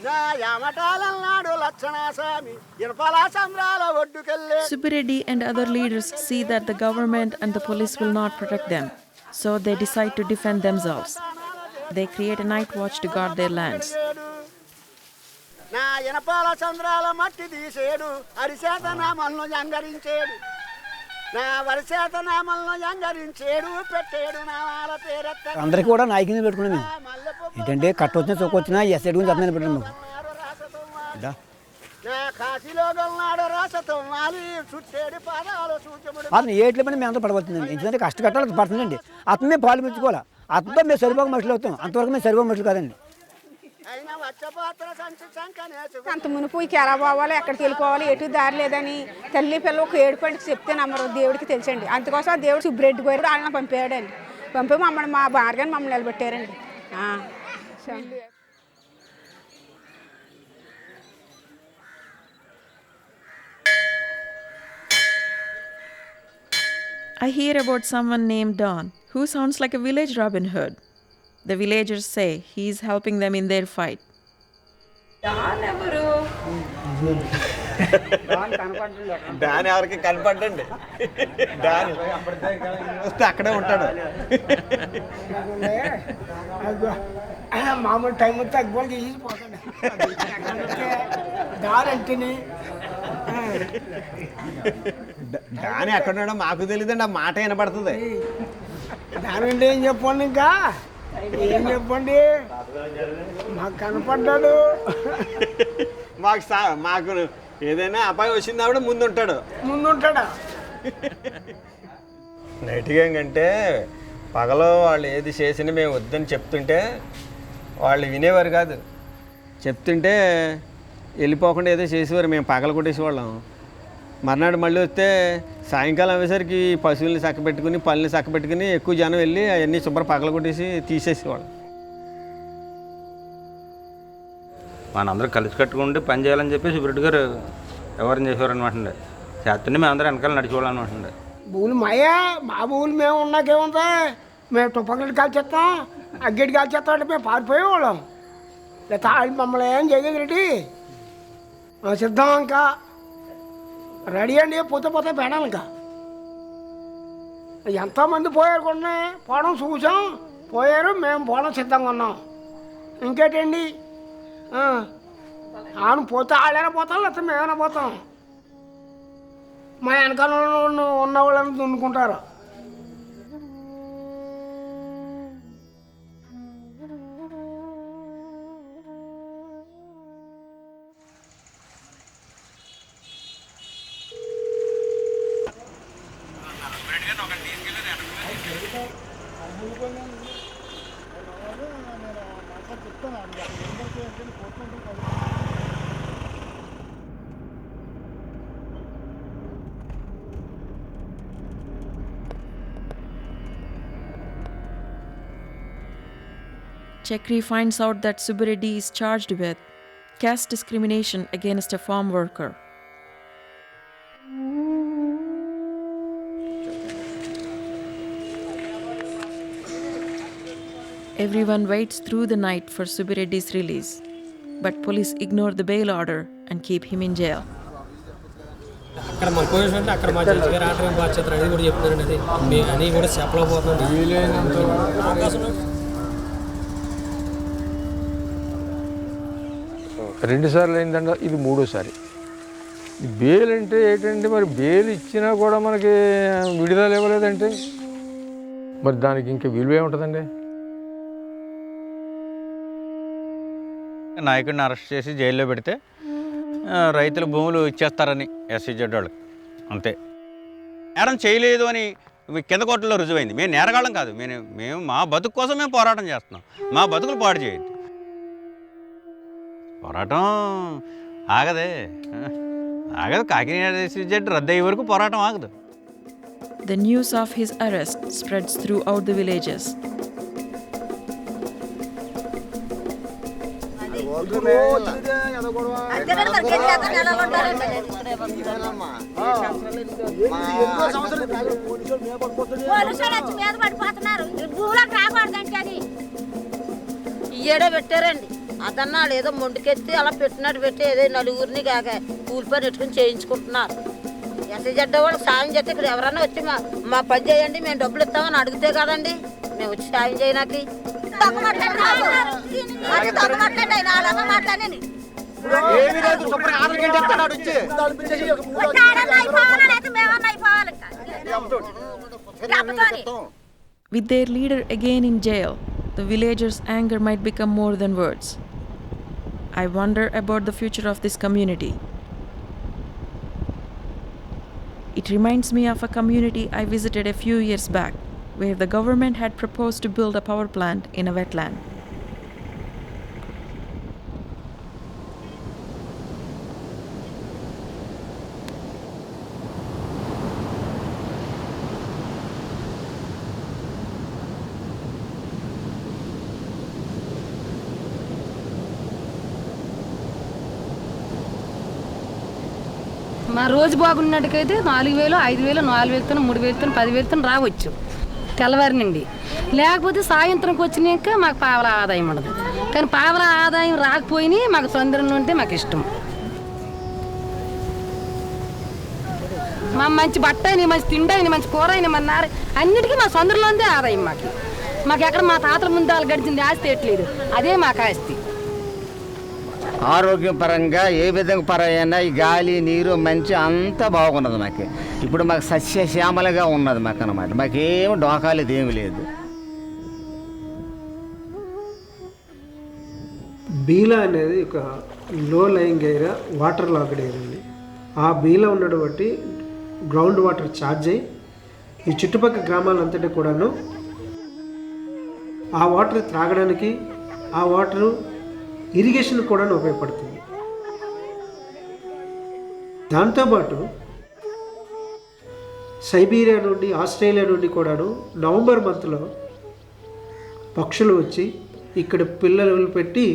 నా యామటాలన్నాడు లక్షణాస్వామి ఇరపల చంద్రాల ఒడ్డుకెళ్ళే. Subbireddy and other leaders see that the government and the police will not protect them, so they decide to defend themselves. They create a night watch to guard their lands. నా ఇనపాల చంద్రాల మట్టి తీసేడు అరిచేత నామల్ను జంగరించేడు, నా వరిచేత నామల్ను జంగరించేడు పెట్టేడు నా వాళ్ళ పేరెత్త. అందరికీ కూడా నాయకుని పెట్టుకున్నాను ఏంటంటే కట్ట వచ్చినా చొక్క వచ్చినా ఎస్ఐడి గురించి అర్థం పెట్టండి మాకు. నా కాశీలో గొల్నాడు రాసతం వాలి చుట్టేడు పాదాలు సూచముడు. అతను ఏట్ల పని మేము అంతా పడవచ్చిందండి, ఎందుకంటే కష్టకట్టాలి పడుతుందండి. అతను మేము పాలు పెంచుకోవాలి, అతనితో మేము సరిపోక మనుషులు అవుతాం, అంతవరకు మేము సరిపోక మనుషులు కాదండి. అంత మునుపు ఎలా పోవాలి, ఎక్కడికి వెళ్ళిపోవాలి, ఎటు దారి లేదని తల్లి పిల్లలు ఒక ఏడుపండికి చెప్తే నమ్మరు, దేవుడికి తెలుసండి. అందుకోసం దేవుడు సుబ్బిరెడ్డి గారు వాళ్ళని పంపాడండి. పంపి మమ్మల్ని మా భార్యని మమ్మల్ని నిలబెట్టారండి. I hear about someone named Don who sounds like a village Robin Hood. The villagers say he is helping them in their fight. Don ఎవరికి కనపడండి, డాన్ వస్తే అక్కడే ఉంటాడు. మామూలు టైం వస్తే అగ్గులు తీసిపోతాడు దారంటేనే. డాన్ ఎక్కడున్నాడో మాకు తెలియదండి, ఆ మాట వినపడుతుంది. దానంటే ఏం చెప్పండి, ఇంకా ఏం చెప్పండి, మాకు కనపడ్డాడు. మాకు ఏదైనా అపాయం వచ్చింది ఆవిడ ముందుంటాడా. నైట్ గేమ్ కంటే పగలో వాళ్ళు ఏది చేసినా మేము వద్దని చెప్తుంటే వాళ్ళు వినేవారు కాదు. చెప్తుంటే వెళ్ళిపోకుండా ఏదో చేసేవారు, మేము పగల కొట్టేసేవాళ్ళం. మర్నాడు మళ్ళీ వస్తే సాయంకాలం అయ్యేసరికి పశువుల్ని చక్కబెట్టుకుని పళ్ళని చక్కబెట్టుకుని ఎక్కువ జనం వెళ్ళి అవన్నీ శుభ్ర పగల కొట్టేసి తీసేసేవాళ్ళం. మనందరూ కలిసి కట్టుకుంటే పని చేయాలని చెప్పి సుబ్రెడ్డి గారు ఎవరిని చేసేవారు అనమాట అండి. చేస్తుంటే మేము అందరూ వెనకాల నడిచేవాళ్ళం అనమాట. భూములు మాయా, మా భూములు మేము ఉన్నాకేముంది, మేము తుప్పగడ్డి కాల్చేస్తాం, అగ్గడి కాల్చేస్తాం అంటే మేము పారిపోయేవాళ్ళం. లేదా మమ్మల్ని ఏం చేయలేదు రెడ్డి, సిద్ధం ఇంకా రెడీ అండి. పోతే పెడాలి ఇంకా. ఎంతోమంది పోయారు కొన్ని పోవడం చూసాం, పోయారు, మేము పోవడం సిద్ధంగా ఉన్నాం. ఇంకేటండి ఆను పోతే వాళ్ళైనా పోతాం, లేకపోతే మేమైనా పోతాం. మా వెనకాల ఉన్న వాళ్ళని దున్నుకుంటారు. Chakri finds out that Subbireddy is charged with caste discrimination against a farm worker. Everyone waits through the night for Subbireddy's release, but police ignore the bail order and keep him in jail. అక్కడ మన police అంటే అక్కడ మా judge గారు ఆటమే బాధ్యత అనేది కూడా చెప్తున్నారండి. అది అని కూడా చెప్పలేకపోతుంది. రెండుసార్లు అయిందండి, ఇది మూడోసారి. ఈ బెయిల్ అంటే ఏంటంటే మరి బెయిల్ ఇచ్చినా కూడా మనకి విడుదల ఇవ్వలేదంటే మరి దానికి ఇంకా విలువే ఉంటుందండి. నాయకుడిని అరెస్ట్ చేసి జైల్లో పెడితే రైతుల భూములు ఇచ్చేస్తారని SCZ వాళ్ళకి అంతే. నేరం చేయలేదు అని కింద కోర్టులో రుజువైంది. మేము నేరగాళ్ళం కాదు, మేము మా బతుకు కోసం మేము పోరాటం చేస్తున్నాం. మా బతుకులు పాడు చేయండి. పోరాటం ఆగదు. కాకినాడ SCZ రద్దు అయ్యే వరకు పోరాటం ఆగదు. The news of his arrest spreads throughout the villages. ఈయేడే పెట్టారండి. అదన్నాడు ఏదో మొండికెత్తి అలా పెట్టినట్టు పెట్టి ఏదో నలుగురిని కూలిపని పెట్టుకుని చేయించుకుంటున్నారు. SCZ వాళ్ళు సాయం చేస్తే ఇక్కడ ఎవరన్నా వచ్చి మా పని చేయండి, మేము డబ్బులు ఇస్తామని అడిగితే కదండి మేము వచ్చి సాయం చేయడానికి. With their leader again in jail, the villagers' anger might become more than words. I wonder about the future of this community. It reminds me of a community I visited a few years back, where the government had proposed to build a power plant in a wetland. మా రోజు బాగున్నట్టుకైతే 4,000, 5,000, 4,000, 3,000, 10,000 రావచ్చు తెల్లవారి నుండి. లేకపోతే సాయంత్రంకి వచ్చినాక మాకు పావల ఆదాయం ఉండదు. కానీ పావల ఆదాయం రాకపోయినా మాకు తొందరగా ఉంటే మాకు ఇష్టం. మా మంచి బట్ట అయినా, మంచి తిండి అయినా, మంచి కూర అయినా, మన నార అన్నిటికీ మా సొందరలోందే ఆదాయం మాకు ఎక్కడ మా తాతల ముందాలు గడిచింది ఆస్తి ఎట్లేదు, అదే మాకు ఆస్తి. ఆరోగ్యపరంగా ఏ విధంగా పరైనా ఈ గాలి నీరు మంచి అంతా బాగున్నది మాకు. ఇప్పుడు మాకు సస్యశ్యామలుగా ఉన్నది మాకు అన్నమాట. మాకేం డోకాలేదు, ఏమి లేదు. బీలా అనేది ఒక లో lying area, water locked area అండి. ఆ బీలా ఉండడం బట్టి గ్రౌండ్ వాటర్ ఛార్జ్ అయ్యి ఈ చుట్టుపక్కల గ్రామాలంతటి కూడాను ఆ వాటర్ త్రాగడానికి, ఆ వాటరు ఇరిగేషన్ కూడా ఉపయోగపడుతుంది. దాంతోపాటు సైబీరియా నుండి, ఆస్ట్రేలియా నుండి కూడాను నవంబర్ మంత్లో పక్షులు వచ్చి ఇక్కడ పిల్లలు పెట్టి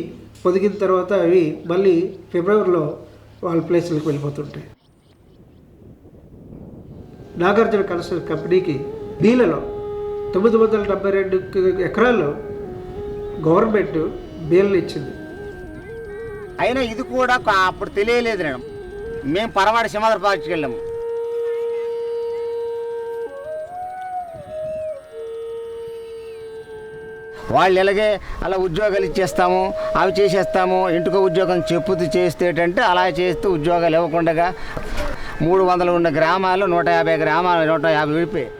పొదిగిన తర్వాత అవి మళ్ళీ ఫిబ్రవరిలో వాళ్ళ ప్లేస్లకు వెళ్ళిపోతుంటాయి. నాగార్జున కన్స్ట్రక్షన్ కంపెనీకి బీలలో 972 ఎకరాల్లో గవర్నమెంట్ బీలను ఇచ్చింది. అయినా ఇది కూడా అప్పుడు తెలియలేదు. మేము పరవాడి సింహాద్రి ప్రాజెక్టుకి వెళ్ళాము. వాళ్ళు ఎలాగే అలా ఉద్యోగాలు ఇచ్చేస్తాము, అవి చేసేస్తాము, ఇంటికో ఉద్యోగం చెప్పుతూ చేస్తేటంటే అలా చేస్తూ ఉద్యోగాలు ఇవ్వకుండా 300 ఉన్న గ్రామాలు 150 గ్రామాలు 150 విడిపోయి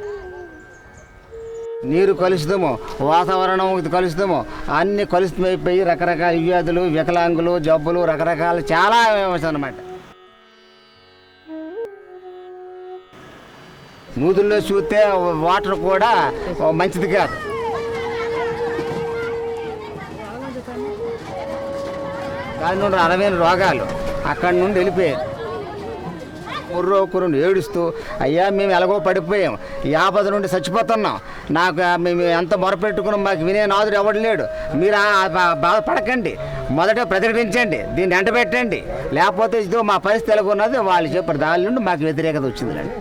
నీరు కలుషితము, వాతావరణం కలుషితము, అన్ని కలుషితమైపోయి రకరకాల వ్యాధులు, వికలాంగులు, జబ్బులు, రకరకాల చాలా అన్నమాట. నూతుల్లో చూస్తే వాటర్ కూడా మంచిది కాదు. దాని నుండి 60 రోగాలు అక్కడి నుండి వెళ్ళిపోయారు. కుర్రోకురుని ఏడుస్తూ అయ్యా మేము ఎలాగో పడిపోయాం, ఈ ఆపద నుండి చచ్చిపోతున్నాం, నాకు మేము ఎంత మొరపెట్టుకుని మాకు వినే నాదుడు ఎవడు లేడు, మీరు బాధపడకండి, మొదట ప్రతిఘటించండి, దీన్ని ఎంటబెట్టండి, లేకపోతే ఇదో మా పరిస్థితి ఎలాగున్నది వాళ్ళు చెప్పారు. దాని నుండి మాకు వ్యతిరేకత వచ్చిందండి.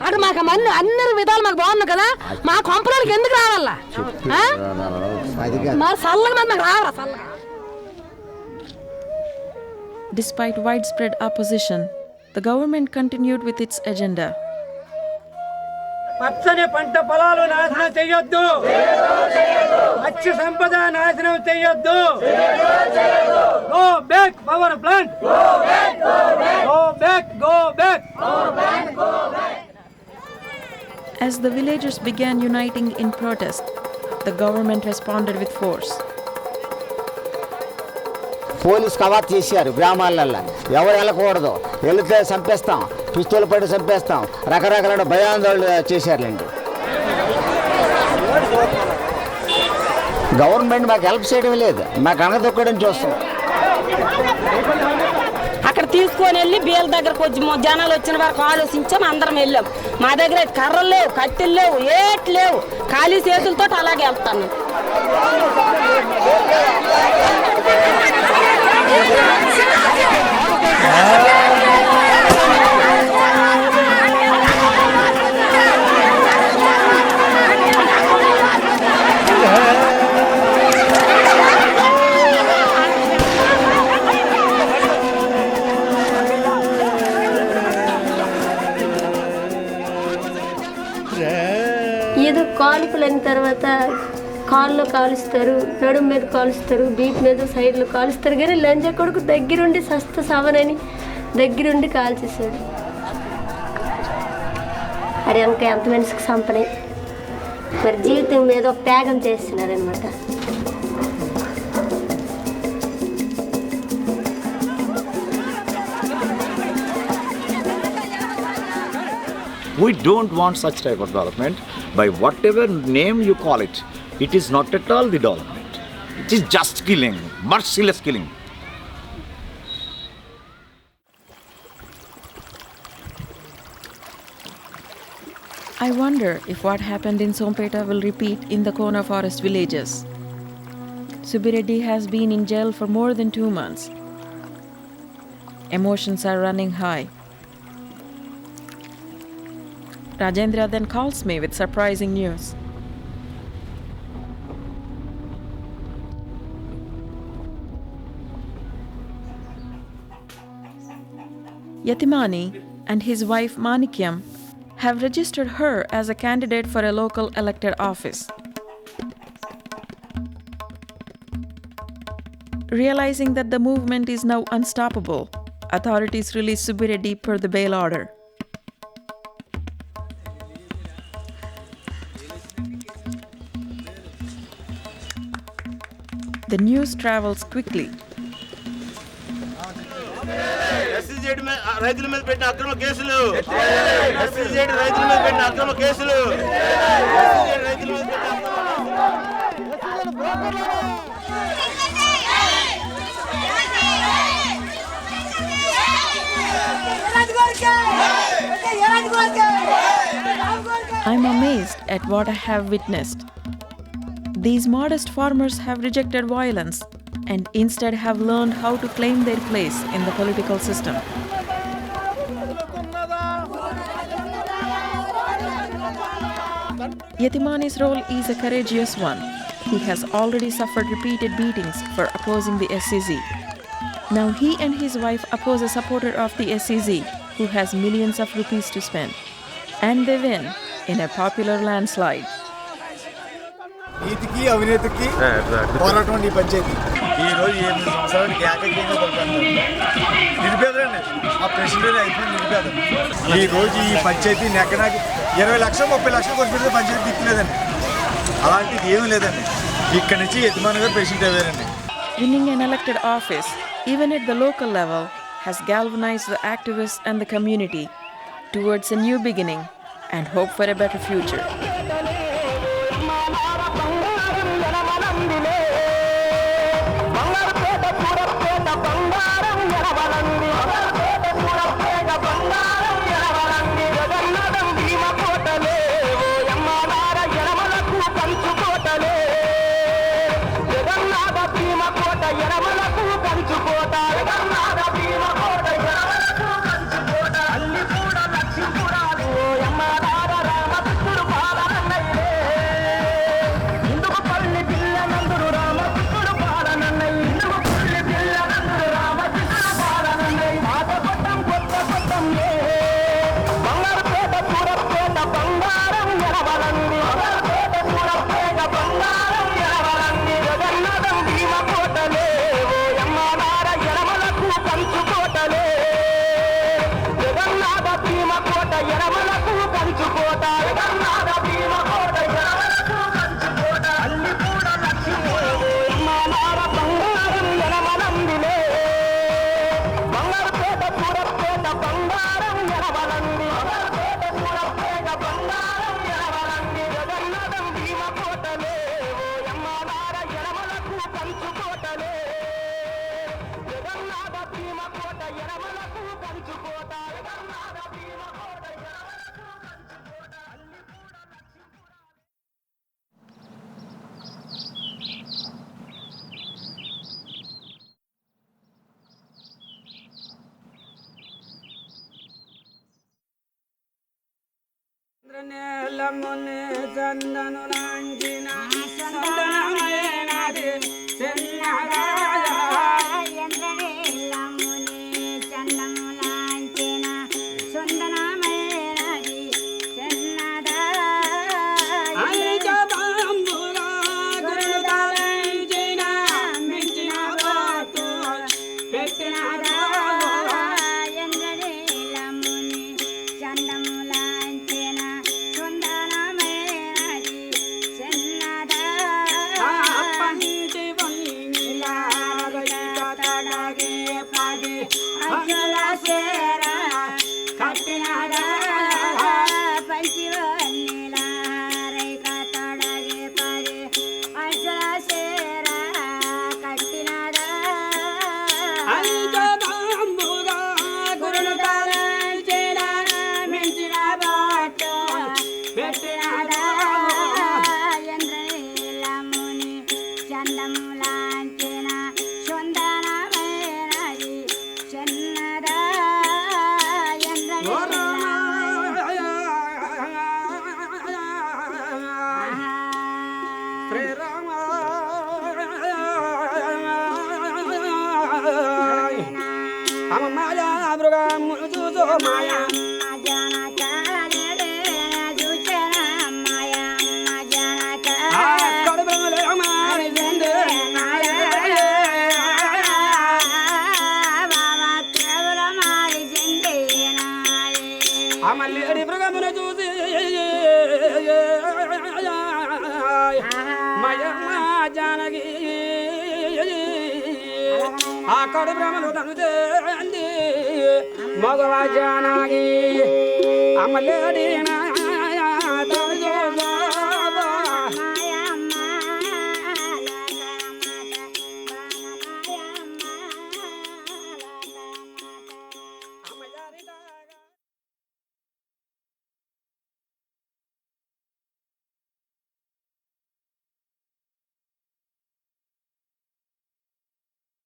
అటు మాకు అన్ని విధాలు మాకు బాగున్నాయి కదా, మా కొంపలకి ఎందుకు రావాలా? మా చల్లగా మాకు రావాలా చల్లగా. Despite widespread opposition, the government continued with its agenda. పచ్చని పంట పొలాలు నాశనం చేయొద్దు, మత్స్య సంపద నాశనం చేయొద్దు. Go back power plant, go back. As the villagers began uniting in protest, the government responded with force. Police కవాత్ చేశారు గ్రామాలల్లో, ఎవరు వెళ్ళకూడదు, వెళితే చంపేస్తాం, పిస్తూలు పడి చంపేస్తాం, రకరకాల భయాందోళన చేశారులేండి. గవర్నమెంట్ మాకు హెల్ప్ చేయడం లేదు, మాకు అనగదొక్కడం చూస్తాం. అక్కడ తీసుకొని వెళ్ళి బీల దగ్గరకు వచ్చి జనాలు వచ్చిన వరకు ఆలోచించాం, అందరం వెళ్ళాం. మా దగ్గర కర్రలు లేవు, కట్టెలు లేవు, ఏట్లు లేవు, ఖాళీ చేతులతో అలాగే వెళ్తాను. ఏదో కాల్పులు అయిన తర్వాత కాళ్ళు కాలుస్తారు, నడుము మీద కాలుస్తారు, బీప్ మీద సైడ్లో కాలుస్తారు, కానీ లంజ కొడుకు దగ్గరుండి సస్త సవనని దగ్గరుండి కాల్చేశాడు. అది ఇంకా ఎంత మనిషికి సంపనే, మరి జీవితం మీద ఒక త్యాగం చేస్తున్నారనమాట. We don't want such type of development. By whatever name you call it, it is not at all the development. It is just killing, merciless killing. I wonder if what happened in Sompeta will repeat in the Kona forest villages. Subireddy has been in jail for more than 2 months. Emotions are running high. Rajendra then calls me with surprising news. Yatimani and his wife Manikyam have registered her as a candidate for a local elected office. Realizing that the movement is now unstoppable, authorities released Subireddy per the bail order. The news travels quickly. రైతుల మీద పెట్టిన అక్రమ కేసులు, రైతుల మీద పెట్టిన అక్రమ కేసులు, రైతుల మీద I'm amazed at what I have witnessed. These modest farmers have rejected violence and instead have learned how to claim their place in the political system. Yatimani's role is a courageous one. He has already suffered repeated beatings for opposing the SCZ. Now he and his wife oppose a supporter of the SCZ who has millions of rupees to spend. And they win in a popular landslide. నీతికి అవినీతికి పోరాటం ఈ పంచాయతీ ఈరోజు 8 సంవత్సరాలకి ఏకైకంగా కొలుకుంటారు. నిరుపేదలండి, ఆ president అయిపోయింది నిరుపేదలు. ఈరోజు ఈ పంచాయతీ నెక్కడానికి 20 లక్షలు 30 లక్షలు ఖర్చు పెడితే పంచాయతీ దిక్కులేదండి. అలాంటిది ఏమీ లేదండి. ఇక్కడి నుంచి యజమానిగా ప్రెసిడెంట్ అయ్యారండి. Winning an elected office, even at the local level, has galvanized the activists and the community towards a new beginning and hope for a better future. బంగారు పేద పూర పేద బంగారం ఎడవలంది నీలముని చందను లాంచిన సందనమైనది చిన్నరాయ ఎంద్రనీలముని చందము లాంచిన సుందనమైనది చిన్నదా ఐజబంబుగా గురుదాలైన మించిన బాతు పెట్టినదా ఎంద్రనీలముని చందము లాంచిన సుందనమైనది చిన్నదా పంచి తడగే పడి అజల సేర కట్టినదా పంచివన్నీలారైక తొడగే పడి అజల సేర కట్టినదా ఐజబంబుగా గురుదాలైన మించిన బాతు పెట్టినదా ఎంద్రనీలముని చందము లాంచిన సుందరమైనది చిన్నదా అమ్మ మాయా మృగములు చూసో మాయా కడుపులే మారిందే అమల్లేడి మృగమును చూసి మయమ్మ జానకి ఆ కడు భ్రమలు తను చేంది మగవ జానకి అమల్లేడి